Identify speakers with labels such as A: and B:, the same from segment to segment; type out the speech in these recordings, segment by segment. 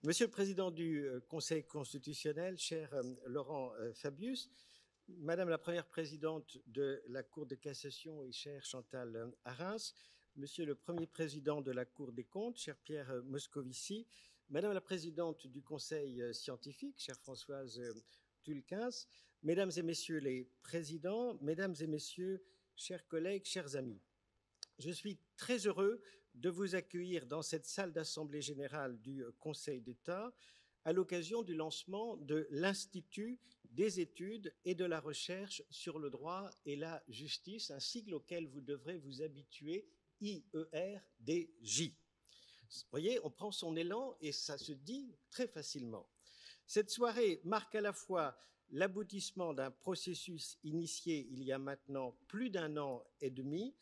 A: Monsieur le Président du Conseil constitutionnel, cher Laurent Fabius, Madame la Première Présidente de la Cour de cassation et chère Chantal Arens, Monsieur le Premier Président de la Cour des comptes, cher Pierre Moscovici, Madame la Présidente du Conseil scientifique, chère Françoise Tulkens, Mesdames et Messieurs les Présidents, Mesdames et Messieurs, chers collègues, chers amis. Je suis très heureux de vous accueillir dans cette salle d'Assemblée générale du Conseil d'État à l'occasion du lancement de l'Institut des études et de la recherche sur le droit et la justice, un sigle auquel vous devrez vous habituer, IERDJ. Vous voyez, on prend son élan et ça se dit très facilement. Cette soirée marque à la fois l'aboutissement d'un processus initié il y a maintenant plus d'un an et demi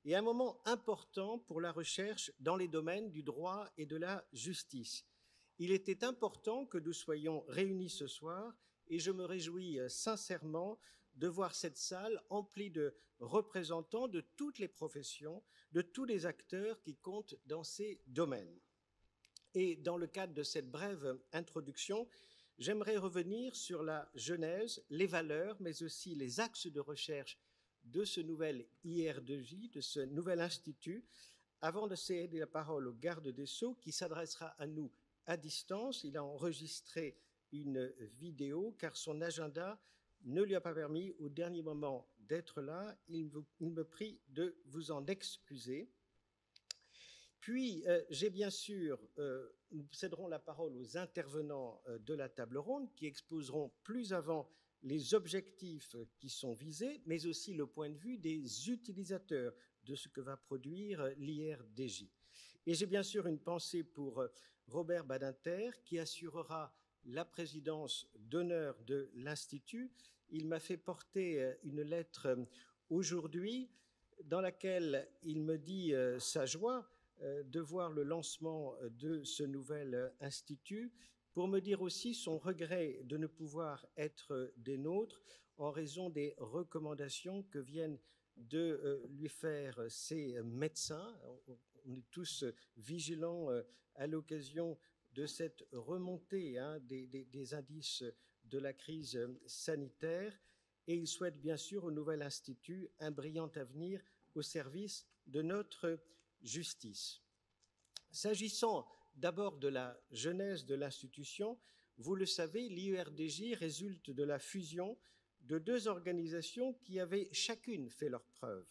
A: et un moment important pour la recherche dans les domaines du droit et de la justice. Il était important que nous soyons réunis ce soir et je me réjouis sincèrement de voir cette salle emplie de représentants de toutes les professions, de tous les acteurs qui comptent dans ces domaines. Et dans le cadre de cette brève introduction, j'aimerais revenir sur la genèse, les valeurs, mais aussi les axes de recherche de ce nouvel IR2J, de ce nouvel institut, avant de céder la parole au garde des Sceaux qui s'adressera à nous à distance. Il a enregistré une vidéo car son agenda ne lui a pas permis au dernier moment d'être là. Il me prie de vous en excuser. Puis, j'ai bien sûr, nous céderons la parole aux intervenants de la table ronde qui exposeront plus avant les objectifs qui sont visés, mais aussi le point de vue des utilisateurs de ce que va produire l'IRDJ. Et j'ai bien sûr une pensée pour Robert Badinter qui assurera la présidence d'honneur de l'Institut. Il m'a fait porter une lettre aujourd'hui dans laquelle il me dit sa joie de voir le lancement de ce nouvel institut, pour me dire aussi son regret de ne pouvoir être des nôtres en raison des recommandations que viennent de lui faire ses médecins. On est tous vigilants à l'occasion de cette remontée des indices de la crise sanitaire et il souhaite bien sûr au nouvel institut un brillant avenir au service de notre justice. S'agissant d'abord de la genèse de l'institution, vous le savez, l'IERDJ résulte de la fusion de deux organisations qui avaient chacune fait leurs preuves.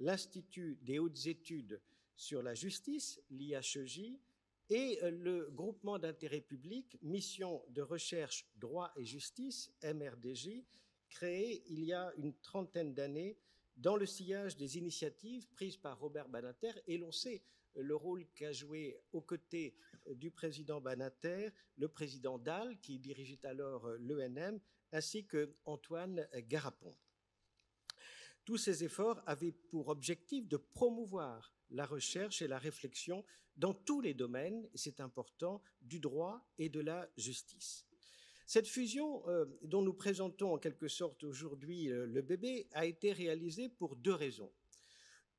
A: L'Institut des hautes études sur la justice, l'IHEJ, et le groupement d'intérêt public, Mission de recherche droit et justice, MRDJ, créé il y a une trentaine d'années dans le sillage des initiatives prises par Robert Badinter, et l'on sait le rôle qu'a joué aux côtés du président Badinter, le président Dalle, qui dirigeait alors l'ENM, ainsi que Antoine Garapon. Tous ces efforts avaient pour objectif de promouvoir la recherche et la réflexion dans tous les domaines, et c'est important, du droit et de la justice. Cette fusion dont nous présentons en quelque sorte aujourd'hui le bébé a été réalisée pour deux raisons.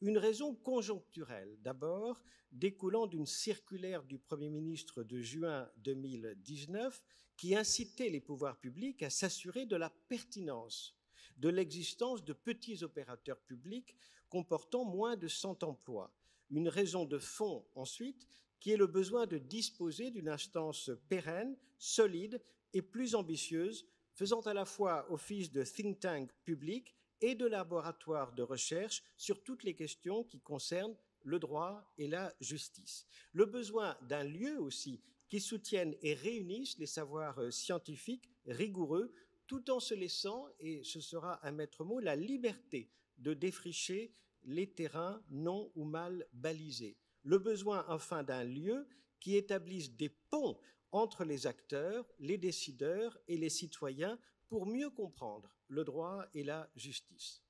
A: Une raison conjoncturelle, d'abord, découlant d'une circulaire du Premier ministre de juin 2019 qui incitait les pouvoirs publics à s'assurer de la pertinence de l'existence de petits opérateurs publics comportant moins de 100 emplois. Une raison de fond, ensuite, qui est le besoin de disposer d'une instance pérenne, solide et plus ambitieuse, faisant à la fois office de think tank public et de laboratoire de recherche sur toutes les questions qui concernent le droit et la justice. Le besoin d'un lieu aussi qui soutienne et réunisse les savoirs scientifiques rigoureux tout en se laissant, et ce sera un maître mot, la liberté de défricher les terrains non ou mal balisés. Le besoin enfin d'un lieu qui établisse des ponts entre les acteurs, les décideurs et les citoyens pour mieux comprendre le droit et la justice.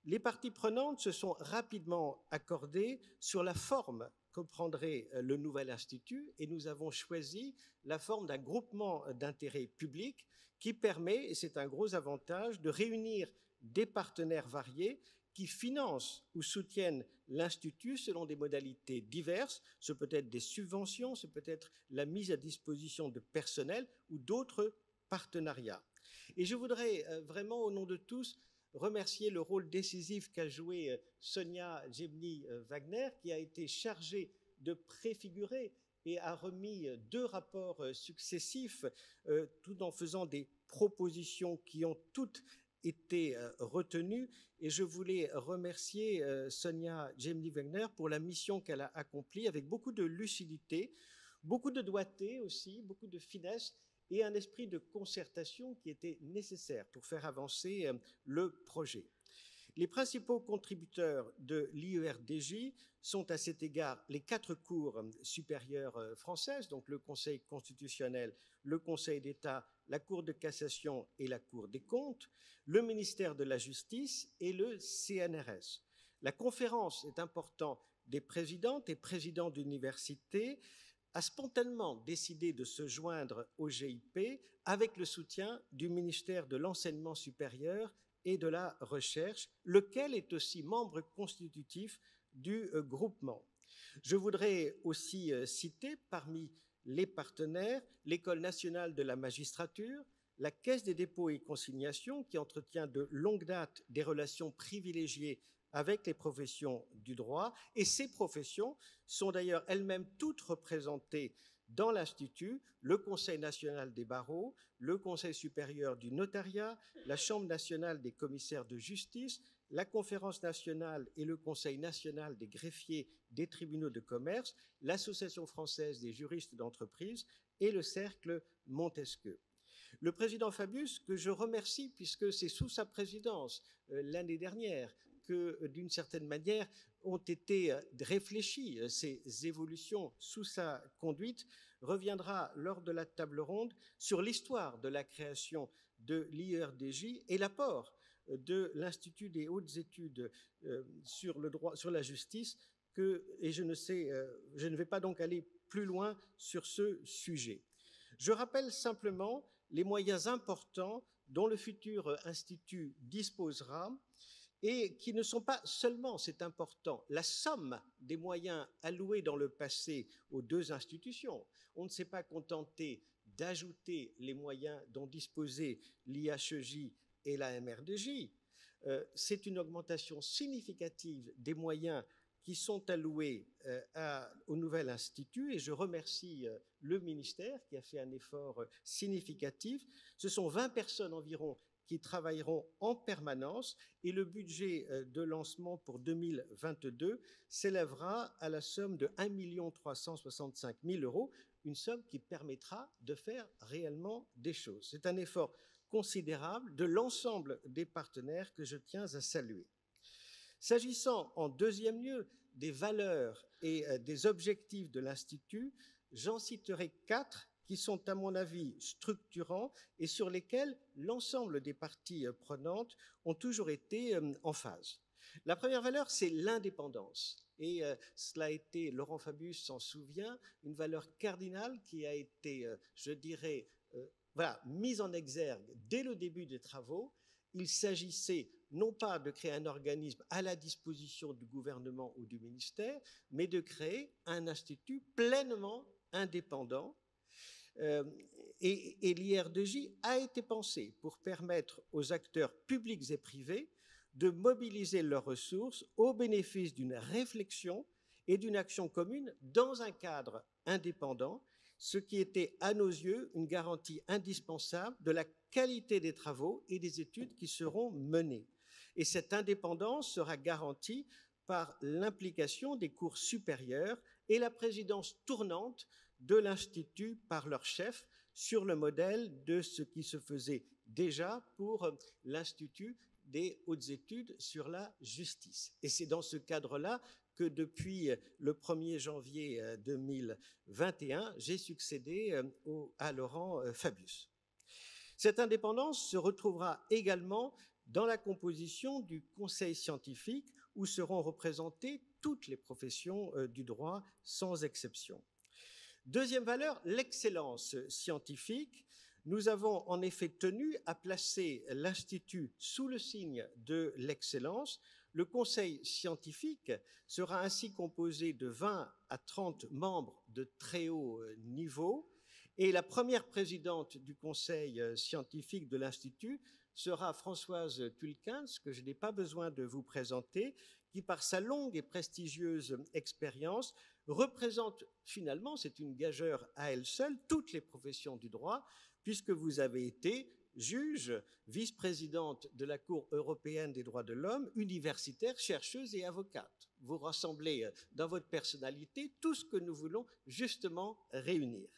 A: Les parties prenantes se sont rapidement accordées sur la forme que prendrait le nouvel institut et nous avons choisi la forme d'un groupement d'intérêt public qui permet, et c'est un gros avantage, de réunir des partenaires variés qui financent ou soutiennent l'Institut selon des modalités diverses. Ce peut être des subventions, ce peut être la mise à disposition de personnel ou d'autres partenariats. Et je voudrais vraiment, au nom de tous, remercier le rôle décisif qu'a joué Sonia Djebny-Wagner, qui a été chargée de préfigurer et a remis 2 rapports successifs, tout en faisant des propositions qui ont toutes été retenues. Et je voulais remercier Sonia Djebny-Wagner pour la mission qu'elle a accomplie avec beaucoup de lucidité, beaucoup de doigté aussi, beaucoup de finesse et un esprit de concertation qui était nécessaire pour faire avancer le projet. Les principaux contributeurs de l'IERDJ sont à cet égard les 4 cours supérieures françaises, donc le Conseil constitutionnel, le Conseil d'État, la Cour de cassation et la Cour des comptes, le ministère de la Justice et le CNRS. La conférence est importante des présidentes et présidents d'universités a spontanément décidé de se joindre au GIP avec le soutien du ministère de l'Enseignement supérieur et de la Recherche, lequel est aussi membre constitutif du groupement. Je voudrais aussi citer parmi les partenaires l'École nationale de la magistrature, la Caisse des dépôts et consignations qui entretient de longue date des relations privilégiées avec les professions du droit, et ces professions sont d'ailleurs elles-mêmes toutes représentées dans l'Institut, le Conseil national des barreaux, le Conseil supérieur du notariat, la Chambre nationale des commissaires de justice, la Conférence nationale et le Conseil national des greffiers des tribunaux de commerce, l'Association française des juristes d'entreprise et le Cercle Montesquieu. Le président Fabius, que je remercie puisque c'est sous sa présidence l'année dernière que, d'une certaine manière, ont été réfléchies ces évolutions sous sa conduite, reviendra lors de la table ronde sur l'histoire de la création de l'IERDJ et l'apport de l'Institut des hautes études sur le droit, sur la justice, et je ne vais pas donc aller plus loin sur ce sujet. Je rappelle simplement les moyens importants dont le futur institut disposera et qui ne sont pas seulement, c'est important, la somme des moyens alloués dans le passé aux 2 institutions. On ne s'est pas contenté d'ajouter les moyens dont disposaient l'IHEJ et la MRDJ. C'est une augmentation significative des moyens qui sont alloués au nouvel institut, et je remercie le ministère qui a fait un effort significatif. Ce sont 20 personnes environ qui travailleront en permanence, et le budget de lancement pour 2022 s'élèvera à la somme de 1 365 000 €, une somme qui permettra de faire réellement des choses. C'est un effort considérable de l'ensemble des partenaires que je tiens à saluer. S'agissant en deuxième lieu des valeurs et des objectifs de l'Institut, j'en citerai 4 qui sont, à mon avis, structurants et sur lesquels l'ensemble des parties prenantes ont toujours été en phase. La première valeur, c'est l'indépendance. Et cela a été, Laurent Fabius s'en souvient, une valeur cardinale qui a été, je dirais, mise en exergue dès le début des travaux. Il s'agissait non pas de créer un organisme à la disposition du gouvernement ou du ministère, mais de créer un institut pleinement indépendant. Et l'IERDJ a été pensé pour permettre aux acteurs publics et privés de mobiliser leurs ressources au bénéfice d'une réflexion et d'une action commune dans un cadre indépendant, ce qui était à nos yeux une garantie indispensable de la qualité des travaux et des études qui seront menées. Et cette indépendance sera garantie par l'implication des cours supérieurs et la présidence tournante de l'Institut par leur chef, sur le modèle de ce qui se faisait déjà pour l'Institut des hautes études sur la justice. Et c'est dans ce cadre-là que depuis le 1er janvier 2021, j'ai succédé à Laurent Fabius. Cette indépendance se retrouvera également dans la composition du conseil scientifique où seront représentées toutes les professions du droit sans exception. Deuxième valeur, l'excellence scientifique. Nous avons en effet tenu à placer l'Institut sous le signe de l'excellence, Le conseil scientifique sera ainsi composé de 20 à 30 membres de très haut niveau, et la première présidente du conseil scientifique de l'Institut sera Françoise Tulkens, que je n'ai pas besoin de vous présenter, qui par sa longue et prestigieuse expérience représente finalement, c'est une gageure à elle seule, toutes les professions du droit, puisque vous avez été juge, vice-présidente de la Cour européenne des droits de l'homme, universitaire, chercheuse et avocate. Vous rassemblez dans votre personnalité tout ce que nous voulons justement réunir.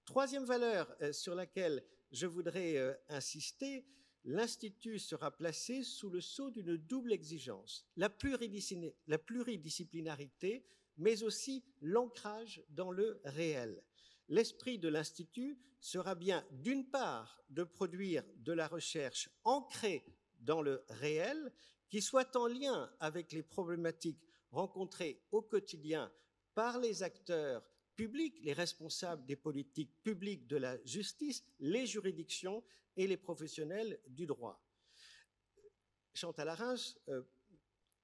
A: Troisième valeur sur laquelle je voudrais insister, l'Institut sera placé sous le sceau d'une double exigence, la pluridisciplinarité, mais aussi l'ancrage dans le réel. L'esprit de l'Institut sera bien, d'une part, de produire de la recherche ancrée dans le réel, qui soit en lien avec les problématiques rencontrées au quotidien par les acteurs publics, les responsables des politiques publiques de la justice, les juridictions et les professionnels du droit. Chantal Arens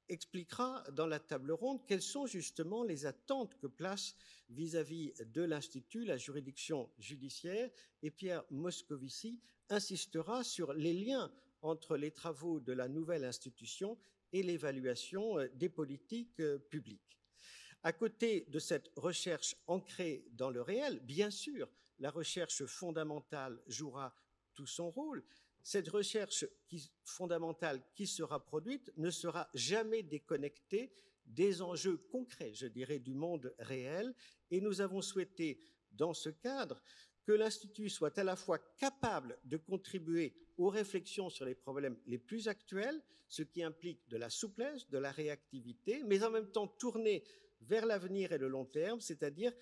A: expliquera dans la table ronde quelles sont justement les attentes que place vis-à-vis de l'Institut la juridiction judiciaire, et Pierre Moscovici insistera sur les liens entre les travaux de la nouvelle institution et l'évaluation des politiques publiques. À côté de cette recherche ancrée dans le réel, bien sûr, la recherche fondamentale jouera tout son rôle. Cette recherche fondamentale qui sera produite ne sera jamais déconnectée des enjeux concrets, je dirais, du monde réel. Et nous avons souhaité, dans ce cadre, que l'Institut soit à la fois capable de contribuer aux réflexions sur les problèmes les plus actuels, ce qui implique de la souplesse, de la réactivité, mais en même temps tourné vers l'avenir et le long terme, c'est-à-dire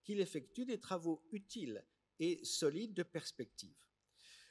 A: qu'il effectue des travaux utiles et solides de perspective.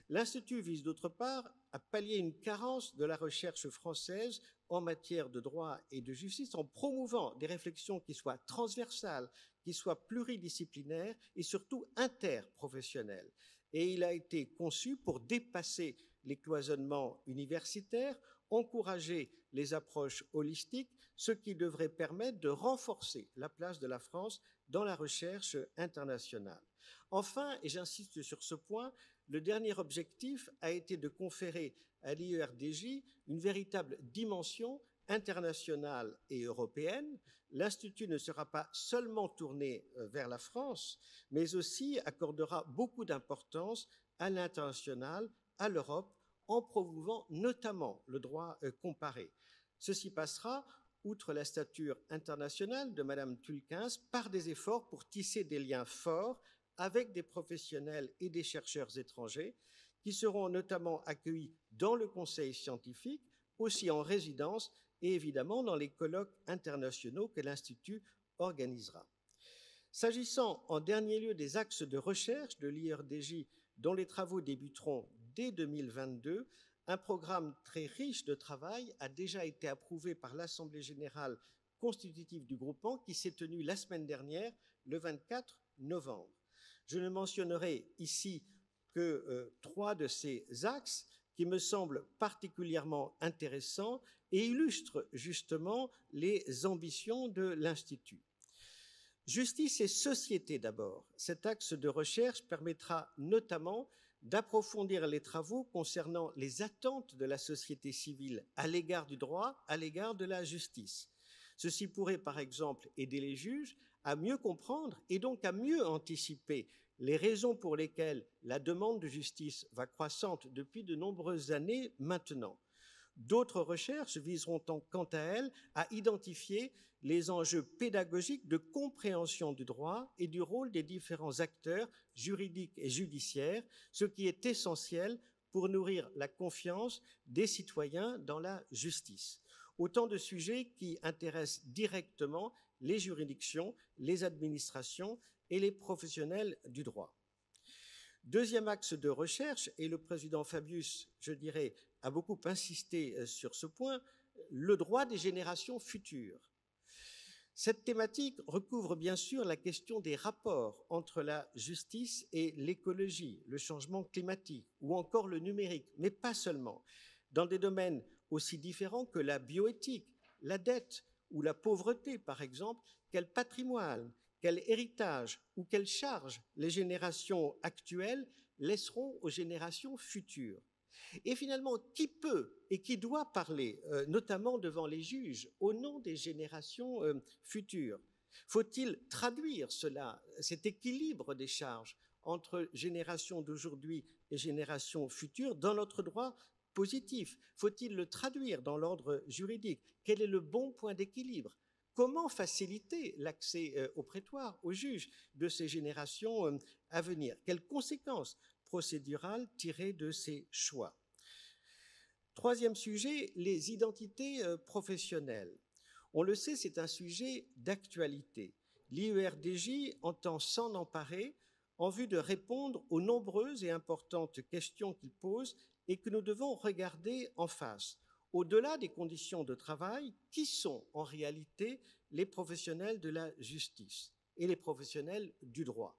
A: L'Institut vise d'autre part à pallier une carence de la recherche française en matière de droit et de justice en promouvant des réflexions qui soient transversales, qui soient pluridisciplinaires et surtout interprofessionnelles. Et il a été conçu pour dépasser les cloisonnements universitaires, encourager les approches holistiques, ce qui devrait permettre de renforcer la place de la France dans la recherche internationale. Enfin, et j'insiste sur ce point, le dernier objectif a été de conférer à l'IERDJ une véritable dimension internationale et européenne. L'Institut ne sera pas seulement tourné vers la France, mais aussi accordera beaucoup d'importance à l'international, à l'Europe, en promouvant notamment le droit comparé. Ceci passera, outre la stature internationale de Madame Tulkens, par des efforts pour tisser des liens forts avec des professionnels et des chercheurs étrangers qui seront notamment accueillis dans le conseil scientifique, aussi en résidence et évidemment dans les colloques internationaux que l'Institut organisera. S'agissant en dernier lieu des axes de recherche de l'IERDJ dont les travaux débuteront dès 2022, un programme très riche de travail a déjà été approuvé par l'Assemblée générale constitutive du groupement qui s'est tenue la semaine dernière, le 24 novembre. Je ne mentionnerai ici que 3 de ces axes qui me semblent particulièrement intéressants et illustrent justement les ambitions de l'Institut. Justice et société d'abord. Cet axe de recherche permettra notamment d'approfondir les travaux concernant les attentes de la société civile à l'égard du droit, à l'égard de la justice. Ceci pourrait par exemple aider les juges à mieux comprendre et donc à mieux anticiper les raisons pour lesquelles la demande de justice va croissante depuis de nombreuses années maintenant. D'autres recherches viseront quant à elles à identifier les enjeux pédagogiques de compréhension du droit et du rôle des différents acteurs juridiques et judiciaires, ce qui est essentiel pour nourrir la confiance des citoyens dans la justice. Autant de sujets qui intéressent directement les juridictions, les administrations et les professionnels du droit. Deuxième axe de recherche, et le président Fabius, je dirais, a beaucoup insisté sur ce point, le droit des générations futures. Cette thématique recouvre bien sûr la question des rapports entre la justice et l'écologie, le changement climatique ou encore le numérique, mais pas seulement. Dans des domaines aussi différents que la bioéthique, la dette ou la pauvreté, par exemple, quel patrimoine, quel héritage ou quelle charge les générations actuelles laisseront aux générations futures. Et finalement, qui peut et qui doit parler, notamment devant les juges, au nom des générations futures? Faut-il traduire cela, cet équilibre des charges entre générations d'aujourd'hui et générations futures dans notre droit positif? Faut-il le traduire dans l'ordre juridique? Quel est le bon point d'équilibre? Comment faciliter l'accès au prétoire, aux juges de ces générations à venir? Quelles conséquences procédurales tirer de ces choix? Troisième sujet, les identités professionnelles. On le sait, c'est un sujet d'actualité. L'IERDJ entend s'en emparer en vue de répondre aux nombreuses et importantes questions qu'il pose et que nous devons regarder en face. Au-delà des conditions de travail, qui sont en réalité les professionnels de la justice et les professionnels du droit?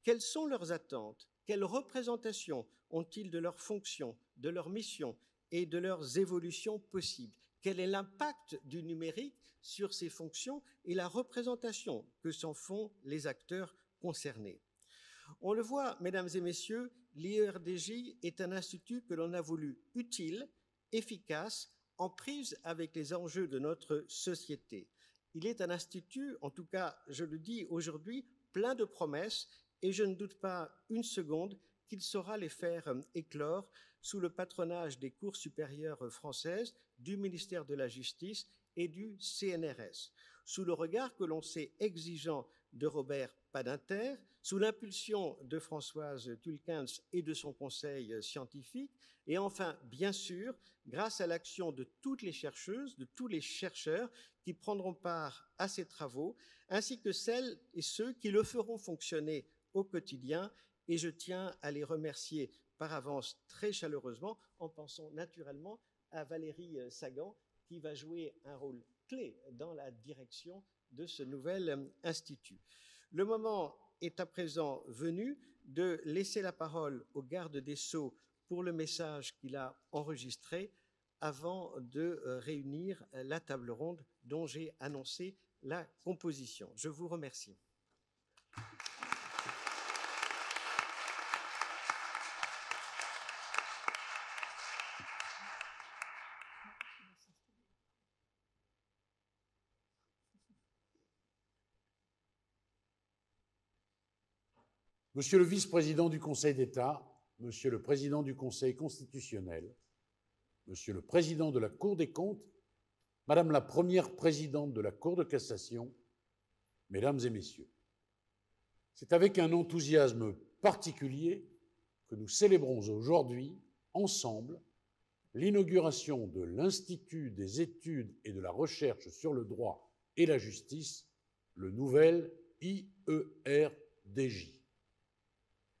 A: Quelles sont leurs attentes? Quelle représentation ont-ils de leurs fonctions, de leurs missions et de leurs évolutions possibles? Quel est l'impact du numérique sur ces fonctions et la représentation que s'en font les acteurs concernés? On le voit, mesdames et messieurs, l'IERDJ est un institut que l'on a voulu utile, efficace, en prise avec les enjeux de notre société. Il est un institut, en tout cas, je le dis aujourd'hui, plein de promesses, et je ne doute pas une seconde qu'il saura les faire éclore sous le patronage des cours supérieures françaises, du ministère de la Justice et du CNRS, sous le regard que l'on sait exigeant de Robert Badinter, sous l'impulsion de Françoise Tulkens et de son conseil scientifique, et enfin, bien sûr, grâce à l'action de toutes les chercheuses, de tous les chercheurs qui prendront part à ces travaux, ainsi que celles et ceux qui le feront fonctionner au quotidien, et je tiens à les remercier par avance très chaleureusement, en pensant naturellement à Valérie Sagan, qui va jouer un rôle clé dans la direction de ce nouvel institut. Le moment est à présent venu de laisser la parole au garde des Sceaux pour le message qu'il a enregistré avant de réunir la table ronde dont j'ai annoncé la composition. Je vous remercie.
B: Monsieur le vice-président du Conseil d'État, Monsieur le président du Conseil constitutionnel, Monsieur le président de la Cour des comptes, Madame la première présidente de la Cour de cassation, Mesdames et Messieurs, c'est avec un enthousiasme particulier que nous célébrons aujourd'hui, ensemble, l'inauguration de l'Institut des études et de la recherche sur le droit et la justice, le nouvel IERDJ.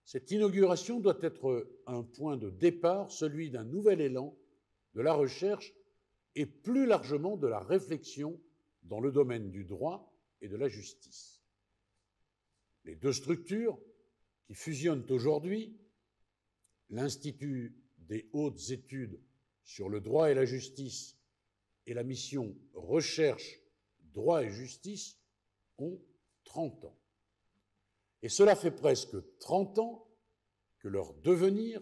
B: Cette inauguration doit être un point de départ, celui d'un nouvel élan de la recherche et plus largement de la réflexion dans le domaine du droit et de la justice. Les deux structures qui fusionnent aujourd'hui, l'Institut des hautes études sur le droit et la justice et la mission Recherche, droit et justice, ont 30 ans. Et cela fait presque 30 ans que leur devenir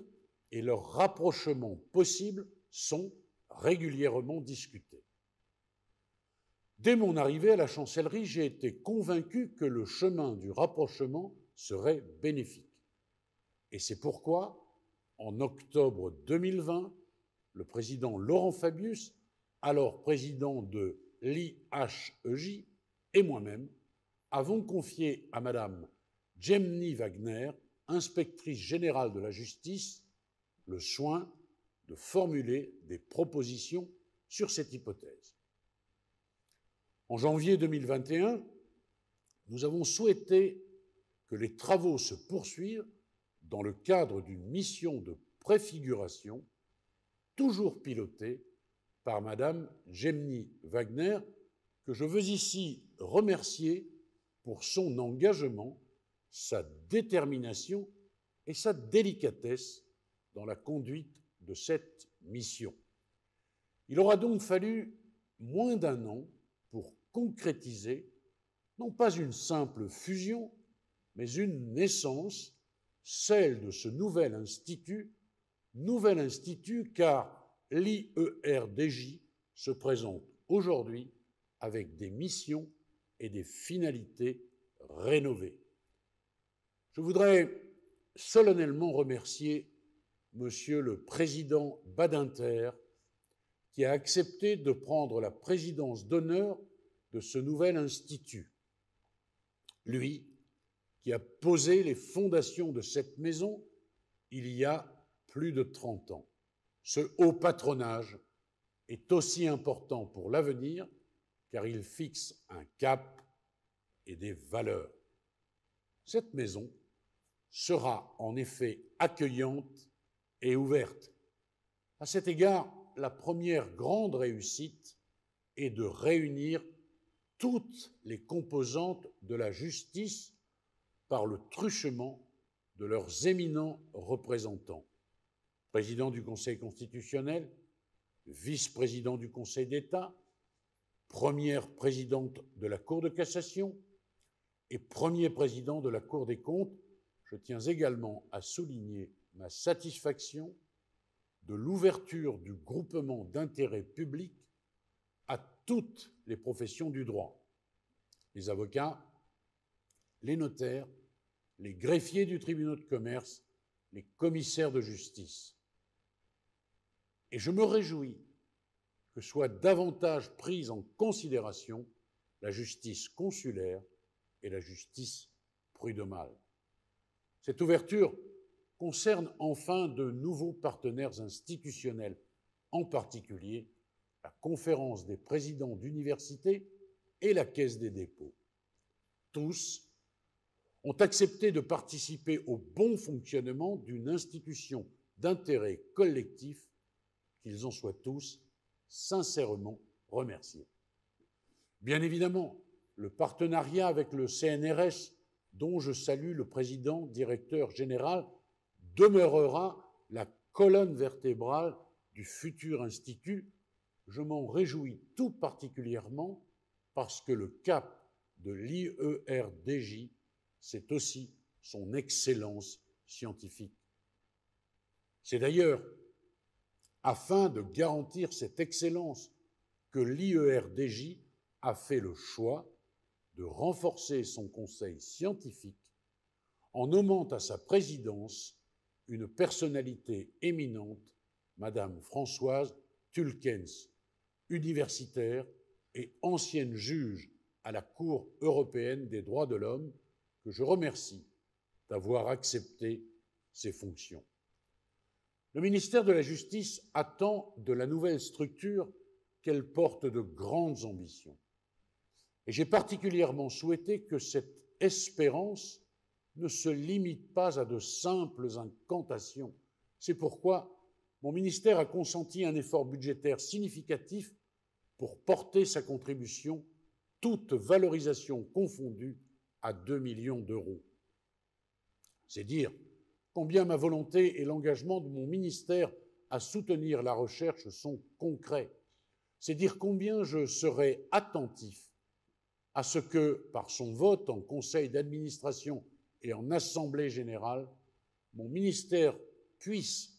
B: et leur rapprochement possible sont régulièrement discutés. Dès mon arrivée à la chancellerie, j'ai été convaincu que le chemin du rapprochement serait bénéfique. Et c'est pourquoi, en octobre 2020, le président Laurent Fabius, alors président de l'IHEJ, et moi-même avons confié à Madame Jemny Wagner, inspectrice générale de la justice, le soin de formuler des propositions sur cette hypothèse. En janvier 2021, nous avons souhaité que les travaux se poursuivent dans le cadre d'une mission de préfiguration, toujours pilotée par Madame Jemny Wagner, que je veux ici remercier pour son engagement, sa détermination et sa délicatesse dans la conduite de cette mission. Il aura donc fallu moins d'1 an pour concrétiser non pas une simple fusion, mais une naissance, celle de ce nouvel institut car l'IERDJ se présente aujourd'hui avec des missions et des finalités rénovées. Je voudrais solennellement remercier Monsieur le Président Badinter, qui a accepté de prendre la présidence d'honneur de ce nouvel institut. Lui, qui a posé les fondations de cette maison il y a plus de 30 ans. Ce haut patronage est aussi important pour l'avenir, car il fixe un cap et des valeurs. Cette maison sera en effet accueillante et ouverte. À cet égard, la première grande réussite est de réunir toutes les composantes de la justice par le truchement de leurs éminents représentants. Président du Conseil constitutionnel, vice-président du Conseil d'État, première présidente de la Cour de cassation et premier président de la Cour des comptes, je tiens également à souligner ma satisfaction de l'ouverture du groupement d'intérêt public à toutes les professions du droit, les avocats, les notaires, les greffiers du tribunal de commerce, les commissaires de justice. Et je me réjouis que soit davantage prise en considération la justice consulaire et la justice prud'homale. Cette ouverture concerne enfin de nouveaux partenaires institutionnels, en particulier la Conférence des présidents d'université et la Caisse des dépôts. Tous ont accepté de participer au bon fonctionnement d'une institution d'intérêt collectif, qu'ils en soient tous sincèrement remerciés. Bien évidemment, le partenariat avec le CNRS, dont je salue le président directeur général, demeurera la colonne vertébrale du futur institut. Je m'en réjouis tout particulièrement parce que le cap de l'IERDJ, c'est aussi son excellence scientifique. C'est d'ailleurs afin de garantir cette excellence que l'IERDJ a fait le choix de renforcer son conseil scientifique en nommant à sa présidence une personnalité éminente, Madame Françoise Tulkens, universitaire et ancienne juge à la Cour européenne des droits de l'homme, que je remercie d'avoir accepté ces fonctions. Le ministère de la Justice attend de la nouvelle structure qu'elle porte de grandes ambitions. Et j'ai particulièrement souhaité que cette espérance ne se limite pas à de simples incantations. C'est pourquoi mon ministère a consenti un effort budgétaire significatif pour porter sa contribution, toute valorisation confondue, à 2 millions d'euros. C'est dire combien ma volonté et l'engagement de mon ministère à soutenir la recherche sont concrets. C'est dire combien je serai attentif à ce que, par son vote en conseil d'administration et en assemblée générale, mon ministère puisse,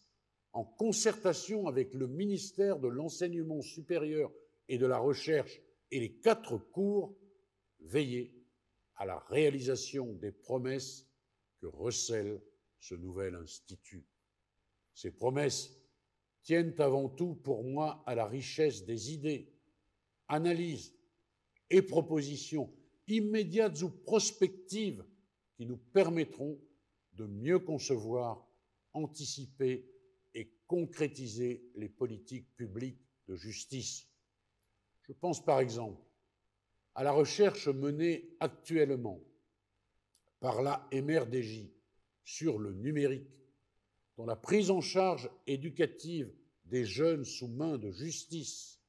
B: en concertation avec le ministère de l'Enseignement supérieur et de la Recherche et les 4 cours, veiller à la réalisation des promesses que recèle ce nouvel institut. Ces promesses tiennent avant tout pour moi à la richesse des idées, analyses et propositions immédiates ou prospectives qui nous permettront de mieux concevoir, anticiper et concrétiser les politiques publiques de justice. Je pense par exemple à la recherche menée actuellement par la MRDJ sur le numérique, dont la prise en charge éducative des jeunes sous main de justice,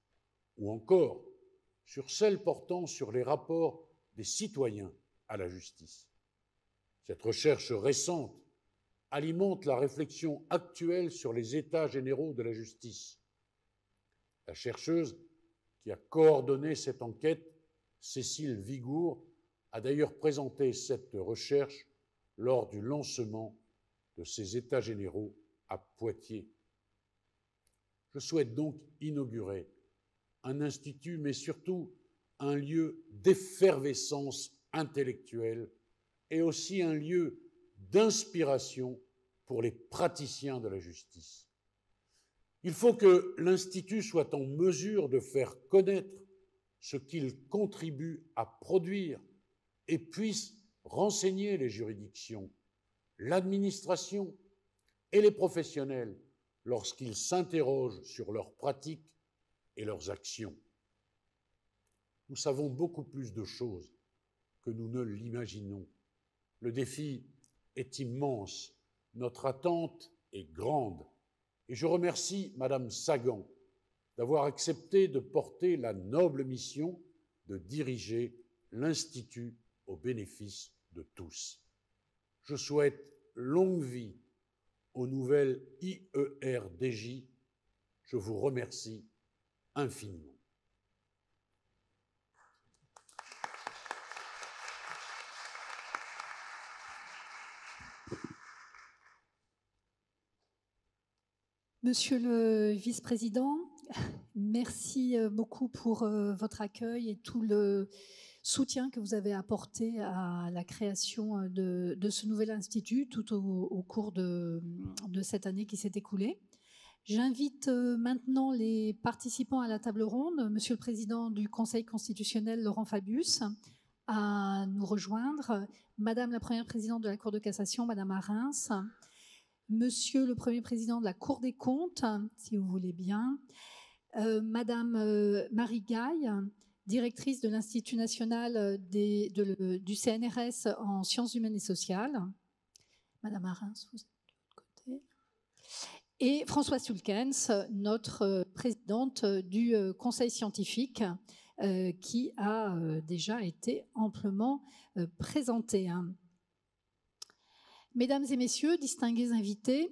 B: ou encore sur celle portant sur les rapports des citoyens à la justice. Cette recherche récente alimente la réflexion actuelle sur les états généraux de la justice. La chercheuse qui a coordonné cette enquête, Cécile Vigour, a d'ailleurs présenté cette recherche lors du lancement de ses États généraux à Poitiers. Je souhaite donc inaugurer un institut, mais surtout un lieu d'effervescence intellectuelle et aussi un lieu d'inspiration pour les praticiens de la justice. Il faut que l'Institut soit en mesure de faire connaître ce qu'il contribue à produire et puisse renseigner les juridictions, l'administration et les professionnels lorsqu'ils s'interrogent sur leurs pratiques et leurs actions. Nous savons beaucoup plus de choses que nous ne l'imaginons. Le défi est immense, notre attente est grande. Et je remercie Madame Sagan d'avoir accepté de porter la noble mission de diriger l'Institut au bénéfice de tous. Je souhaite longue vie aux nouvelles IERDJ. Je vous remercie infiniment.
C: Monsieur le vice-président, merci beaucoup pour votre accueil et tout le soutien que vous avez apporté à la création de ce nouvel institut tout au cours de cette année qui s'est écoulée. J'invite maintenant les participants à la table ronde, Monsieur le Président du Conseil constitutionnel, Laurent Fabius, à nous rejoindre, Madame la Première Présidente de la Cour de cassation, Madame Arens, Monsieur le Premier Président de la Cour des comptes, si vous voulez bien, Madame Marie Gaille, directrice de l'Institut national du CNRS en sciences humaines et sociales. Madame Arens, vous êtes de l'autre côté. Et Françoise Tulkens, notre présidente du Conseil scientifique, qui a déjà été amplement présentée. Mesdames et messieurs, distingués invités,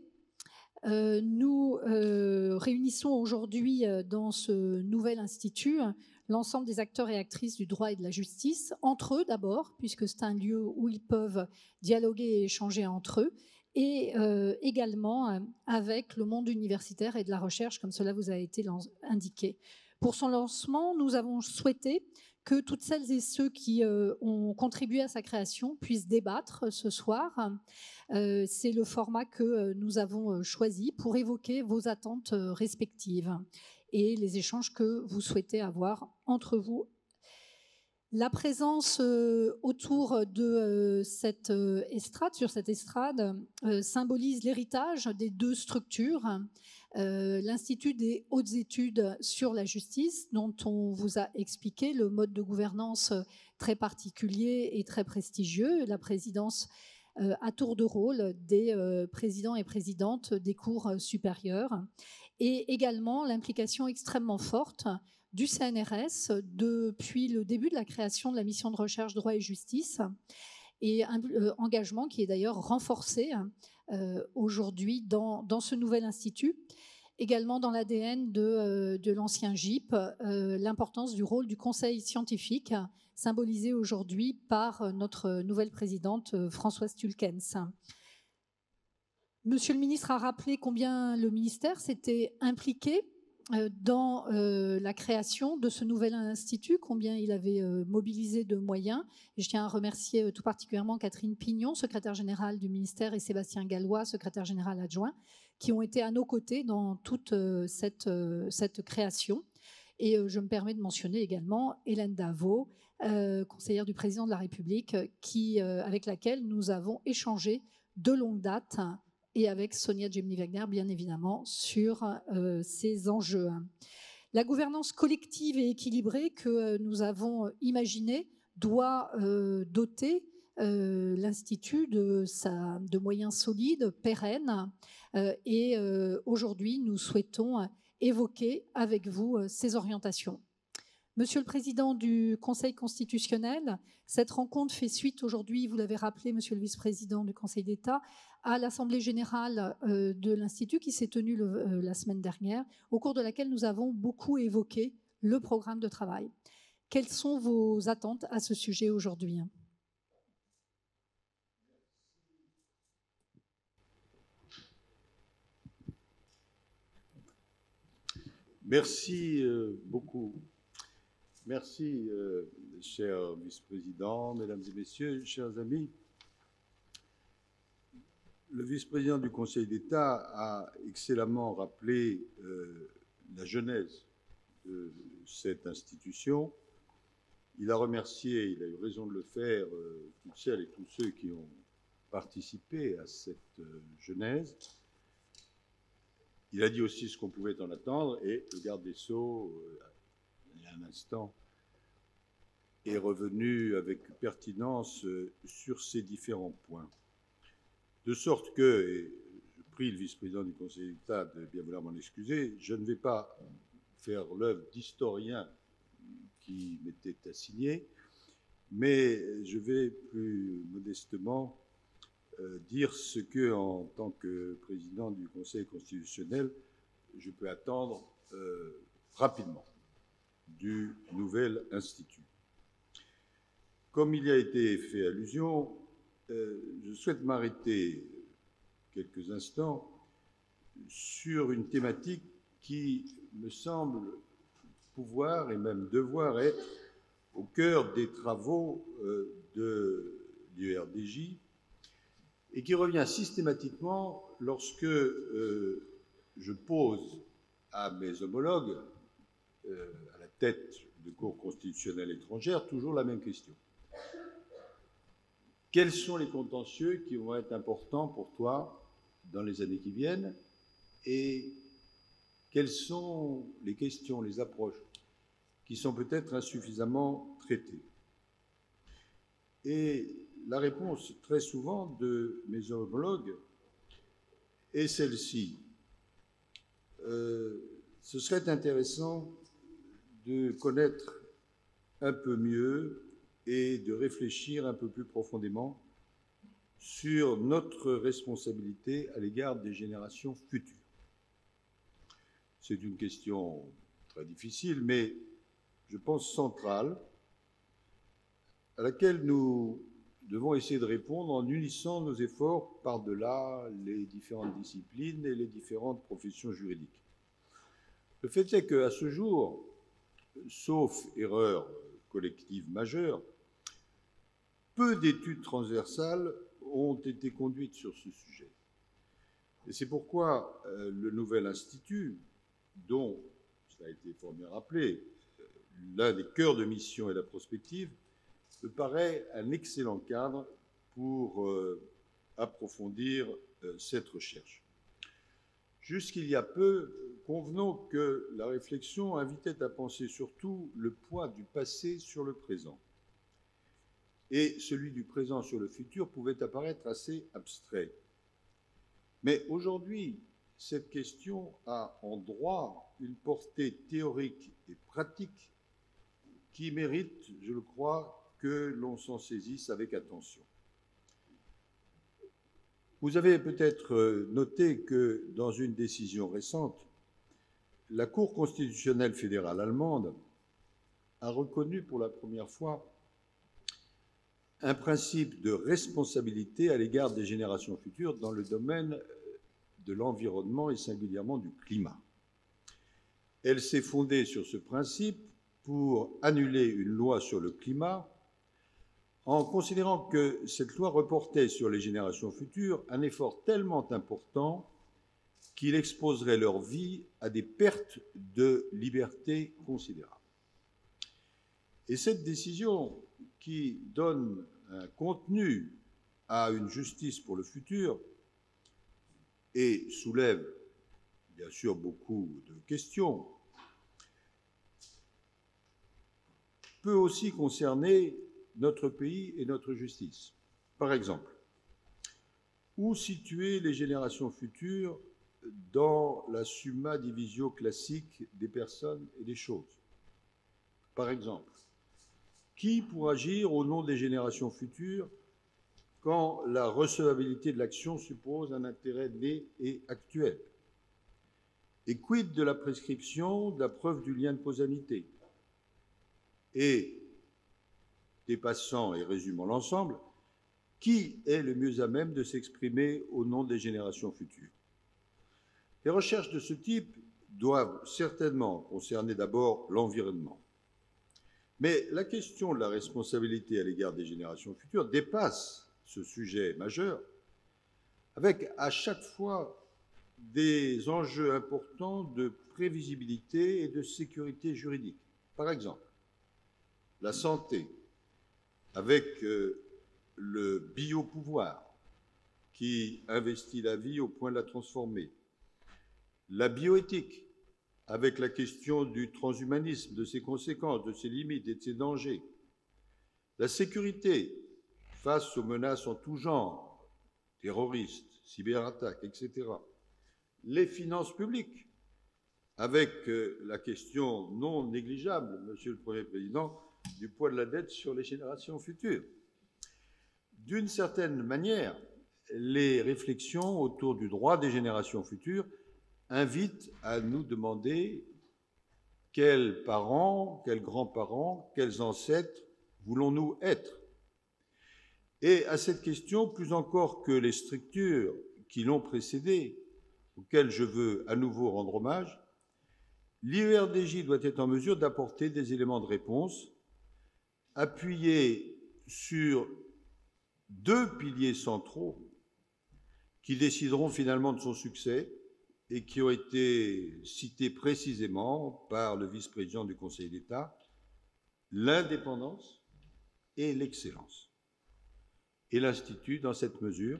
C: nous réunissons aujourd'hui dans ce nouvel institut l'ensemble des acteurs et actrices du droit et de la justice, entre eux d'abord, puisque c'est un lieu où ils peuvent dialoguer et échanger entre eux, et également avec le monde universitaire et de la recherche, comme cela vous a été indiqué. Pour son lancement, nous avons souhaité que toutes celles et ceux qui ont contribué à sa création puissent débattre ce soir. C'est le format que nous avons choisi pour évoquer vos attentes respectives et les échanges que vous souhaitez avoir entre vous. La présence autour de cette estrade, sur cette estrade, symbolise l'héritage des deux structures, l'Institut des hautes études sur la justice, dont on vous a expliqué le mode de gouvernance très particulier et très prestigieux, la présidence à tour de rôle des présidents et présidentes des cours supérieures, et également l'implication extrêmement forte du CNRS depuis le début de la création de la mission de recherche droit et justice, et un engagement qui est d'ailleurs renforcé aujourd'hui dans ce nouvel institut. Également dans l'ADN de l'ancien GIP, l'importance du rôle du conseil scientifique, symbolisé aujourd'hui par notre nouvelle présidente Françoise Tulkens. Monsieur le ministre a rappelé combien le ministère s'était impliqué dans la création de ce nouvel institut, combien il avait mobilisé de moyens. Et je tiens à remercier tout particulièrement Catherine Pignon, secrétaire générale du ministère, et Sébastien Gallois, secrétaire général adjoint, qui ont été à nos côtés dans toute cette création. Et je me permets de mentionner également Hélène Davot, conseillère du président de la République, avec laquelle nous avons échangé de longue date, et avec Sonia Gemini-Wagner, bien évidemment, sur ces enjeux. La gouvernance collective et équilibrée que nous avons imaginée doit doter l'Institut de moyens solides, pérennes, et aujourd'hui, nous souhaitons évoquer avec vous ces orientations. Monsieur le Président du Conseil constitutionnel, cette rencontre fait suite aujourd'hui, vous l'avez rappelé, Monsieur le Vice-président du Conseil d'État, à l'Assemblée générale de l'Institut qui s'est tenue la semaine dernière, au cours de laquelle nous avons beaucoup évoqué le programme de travail. Quelles sont vos attentes à ce sujet aujourd'hui ?
D: Merci beaucoup. Merci, cher vice-président, mesdames et messieurs, chers amis. Le vice-président du Conseil d'État a excellemment rappelé la genèse de cette institution. Il a remercié, il a eu raison de le faire, toutes celles et tous ceux qui ont participé à cette genèse. Il a dit aussi ce qu'on pouvait en attendre, et le garde des Sceaux, il y a un instant, est revenu avec pertinence sur ces différents points. De sorte que, et je prie le vice-président du Conseil d'État de bien vouloir m'en excuser, je ne vais pas faire l'œuvre d'historien qui m'était assigné, mais je vais plus modestement dire ce que, en tant que président du Conseil constitutionnel, je peux attendre rapidement du nouvel institut. Comme il y a été fait allusion, je souhaite m'arrêter quelques instants sur une thématique qui me semble pouvoir et même devoir être au cœur des travaux de l'URDJ et qui revient systématiquement lorsque je pose à mes homologues à la tête de cours constitutionnelles étrangères toujours la même question. Quels sont les contentieux qui vont être importants pour toi dans les années qui viennent et quelles sont les questions, les approches qui sont peut-être insuffisamment traitées? Et la réponse, très souvent, de mes homologues est celle-ci. Ce serait intéressant de connaître un peu mieux et de réfléchir un peu plus profondément sur notre responsabilité à l'égard des générations futures. C'est une question très difficile, mais je pense centrale, à laquelle nous devons essayer de répondre en unissant nos efforts par-delà les différentes disciplines et les différentes professions juridiques. Le fait est qu'à ce jour, sauf erreur collective majeure, peu d'études transversales ont été conduites sur ce sujet. Et c'est pourquoi le nouvel institut, dont, cela a été fort bien rappelé, l'un des cœurs de mission est la prospective, me paraît un excellent cadre pour approfondir cette recherche. Jusqu'il y a peu, convenons que la réflexion invitait à penser surtout le poids du passé sur le présent. Et celui du présent sur le futur pouvait apparaître assez abstrait. Mais aujourd'hui, cette question a en droit une portée théorique et pratique qui mérite, je le crois, que l'on s'en saisisse avec attention. Vous avez peut-être noté que dans une décision récente, la Cour constitutionnelle fédérale allemande a reconnu pour la première fois un principe de responsabilité à l'égard des générations futures dans le domaine de l'environnement et singulièrement du climat. Elle s'est fondée sur ce principe pour annuler une loi sur le climat en considérant que cette loi reportait sur les générations futures un effort tellement important qu'il exposerait leur vie à des pertes de liberté considérables. Et cette décision, qui donne un contenu à une justice pour le futur et soulève bien sûr beaucoup de questions, peut aussi concerner notre pays et notre justice. Par exemple, où situer les générations futures dans la summa divisio classique des personnes et des choses? Par exemple, qui pourra agir au nom des générations futures quand la recevabilité de l'action suppose un intérêt né et actuel? Et quid de la prescription de la preuve du lien de causalité? Et, dépassant et résumant l'ensemble, qui est le mieux à même de s'exprimer au nom des générations futures? Les recherches de ce type doivent certainement concerner d'abord l'environnement. Mais la question de la responsabilité à l'égard des générations futures dépasse ce sujet majeur, avec à chaque fois des enjeux importants de prévisibilité et de sécurité juridique. Par exemple, la santé, avec le biopouvoir qui investit la vie au point de la transformer. La bioéthique, avec la question du transhumanisme, de ses conséquences, de ses limites et de ses dangers. La sécurité, face aux menaces en tout genre, terroristes, cyberattaques, etc. Les finances publiques, avec la question non négligeable, Monsieur le Premier Président, du poids de la dette sur les générations futures. D'une certaine manière, les réflexions autour du droit des générations futures invitent à nous demander quels parents, quels grands-parents, quels ancêtres voulons-nous être? Et à cette question, plus encore que les structures qui l'ont précédée, auxquelles je veux à nouveau rendre hommage, l'IERDJ doit être en mesure d'apporter des éléments de réponse appuyés sur deux piliers centraux qui décideront finalement de son succès et qui ont été cités précisément par le vice-président du Conseil d'État, l'indépendance et l'excellence. Et l'Institut, dans cette mesure,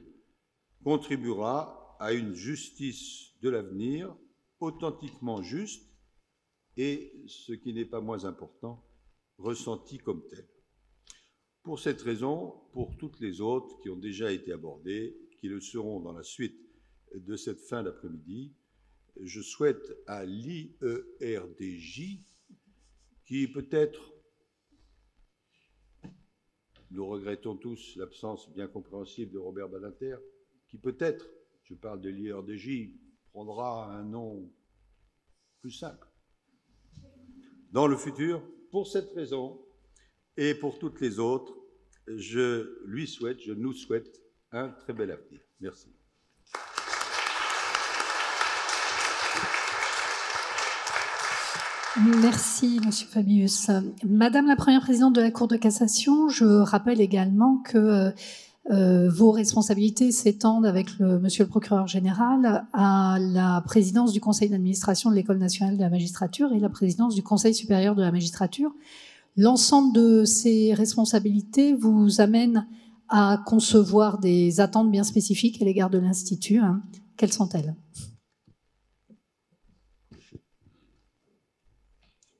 D: contribuera à une justice de l'avenir authentiquement juste et, ce qui n'est pas moins important, ressentie comme telle. Pour cette raison, pour toutes les autres qui ont déjà été abordées, qui le seront dans la suite de cette fin d'après-midi, je souhaite à l'IERDJ, qui peut-être, nous regrettons tous l'absence bien compréhensible de Robert Badinter, qui peut-être, je parle de l'IERDJ, prendra un nom plus simple dans le futur. Pour cette raison et pour toutes les autres, je nous souhaite un très bel avenir. Merci.
C: Merci, Monsieur Fabius. Madame la Première Présidente de la Cour de cassation, je rappelle également que vos responsabilités s'étendent avec Monsieur le Procureur général à la présidence du Conseil d'administration de l'École nationale de la magistrature et la présidence du Conseil supérieur de la magistrature. L'ensemble de ces responsabilités vous amène à concevoir des attentes bien spécifiques à l'égard de l'Institut. Quelles sont-elles ?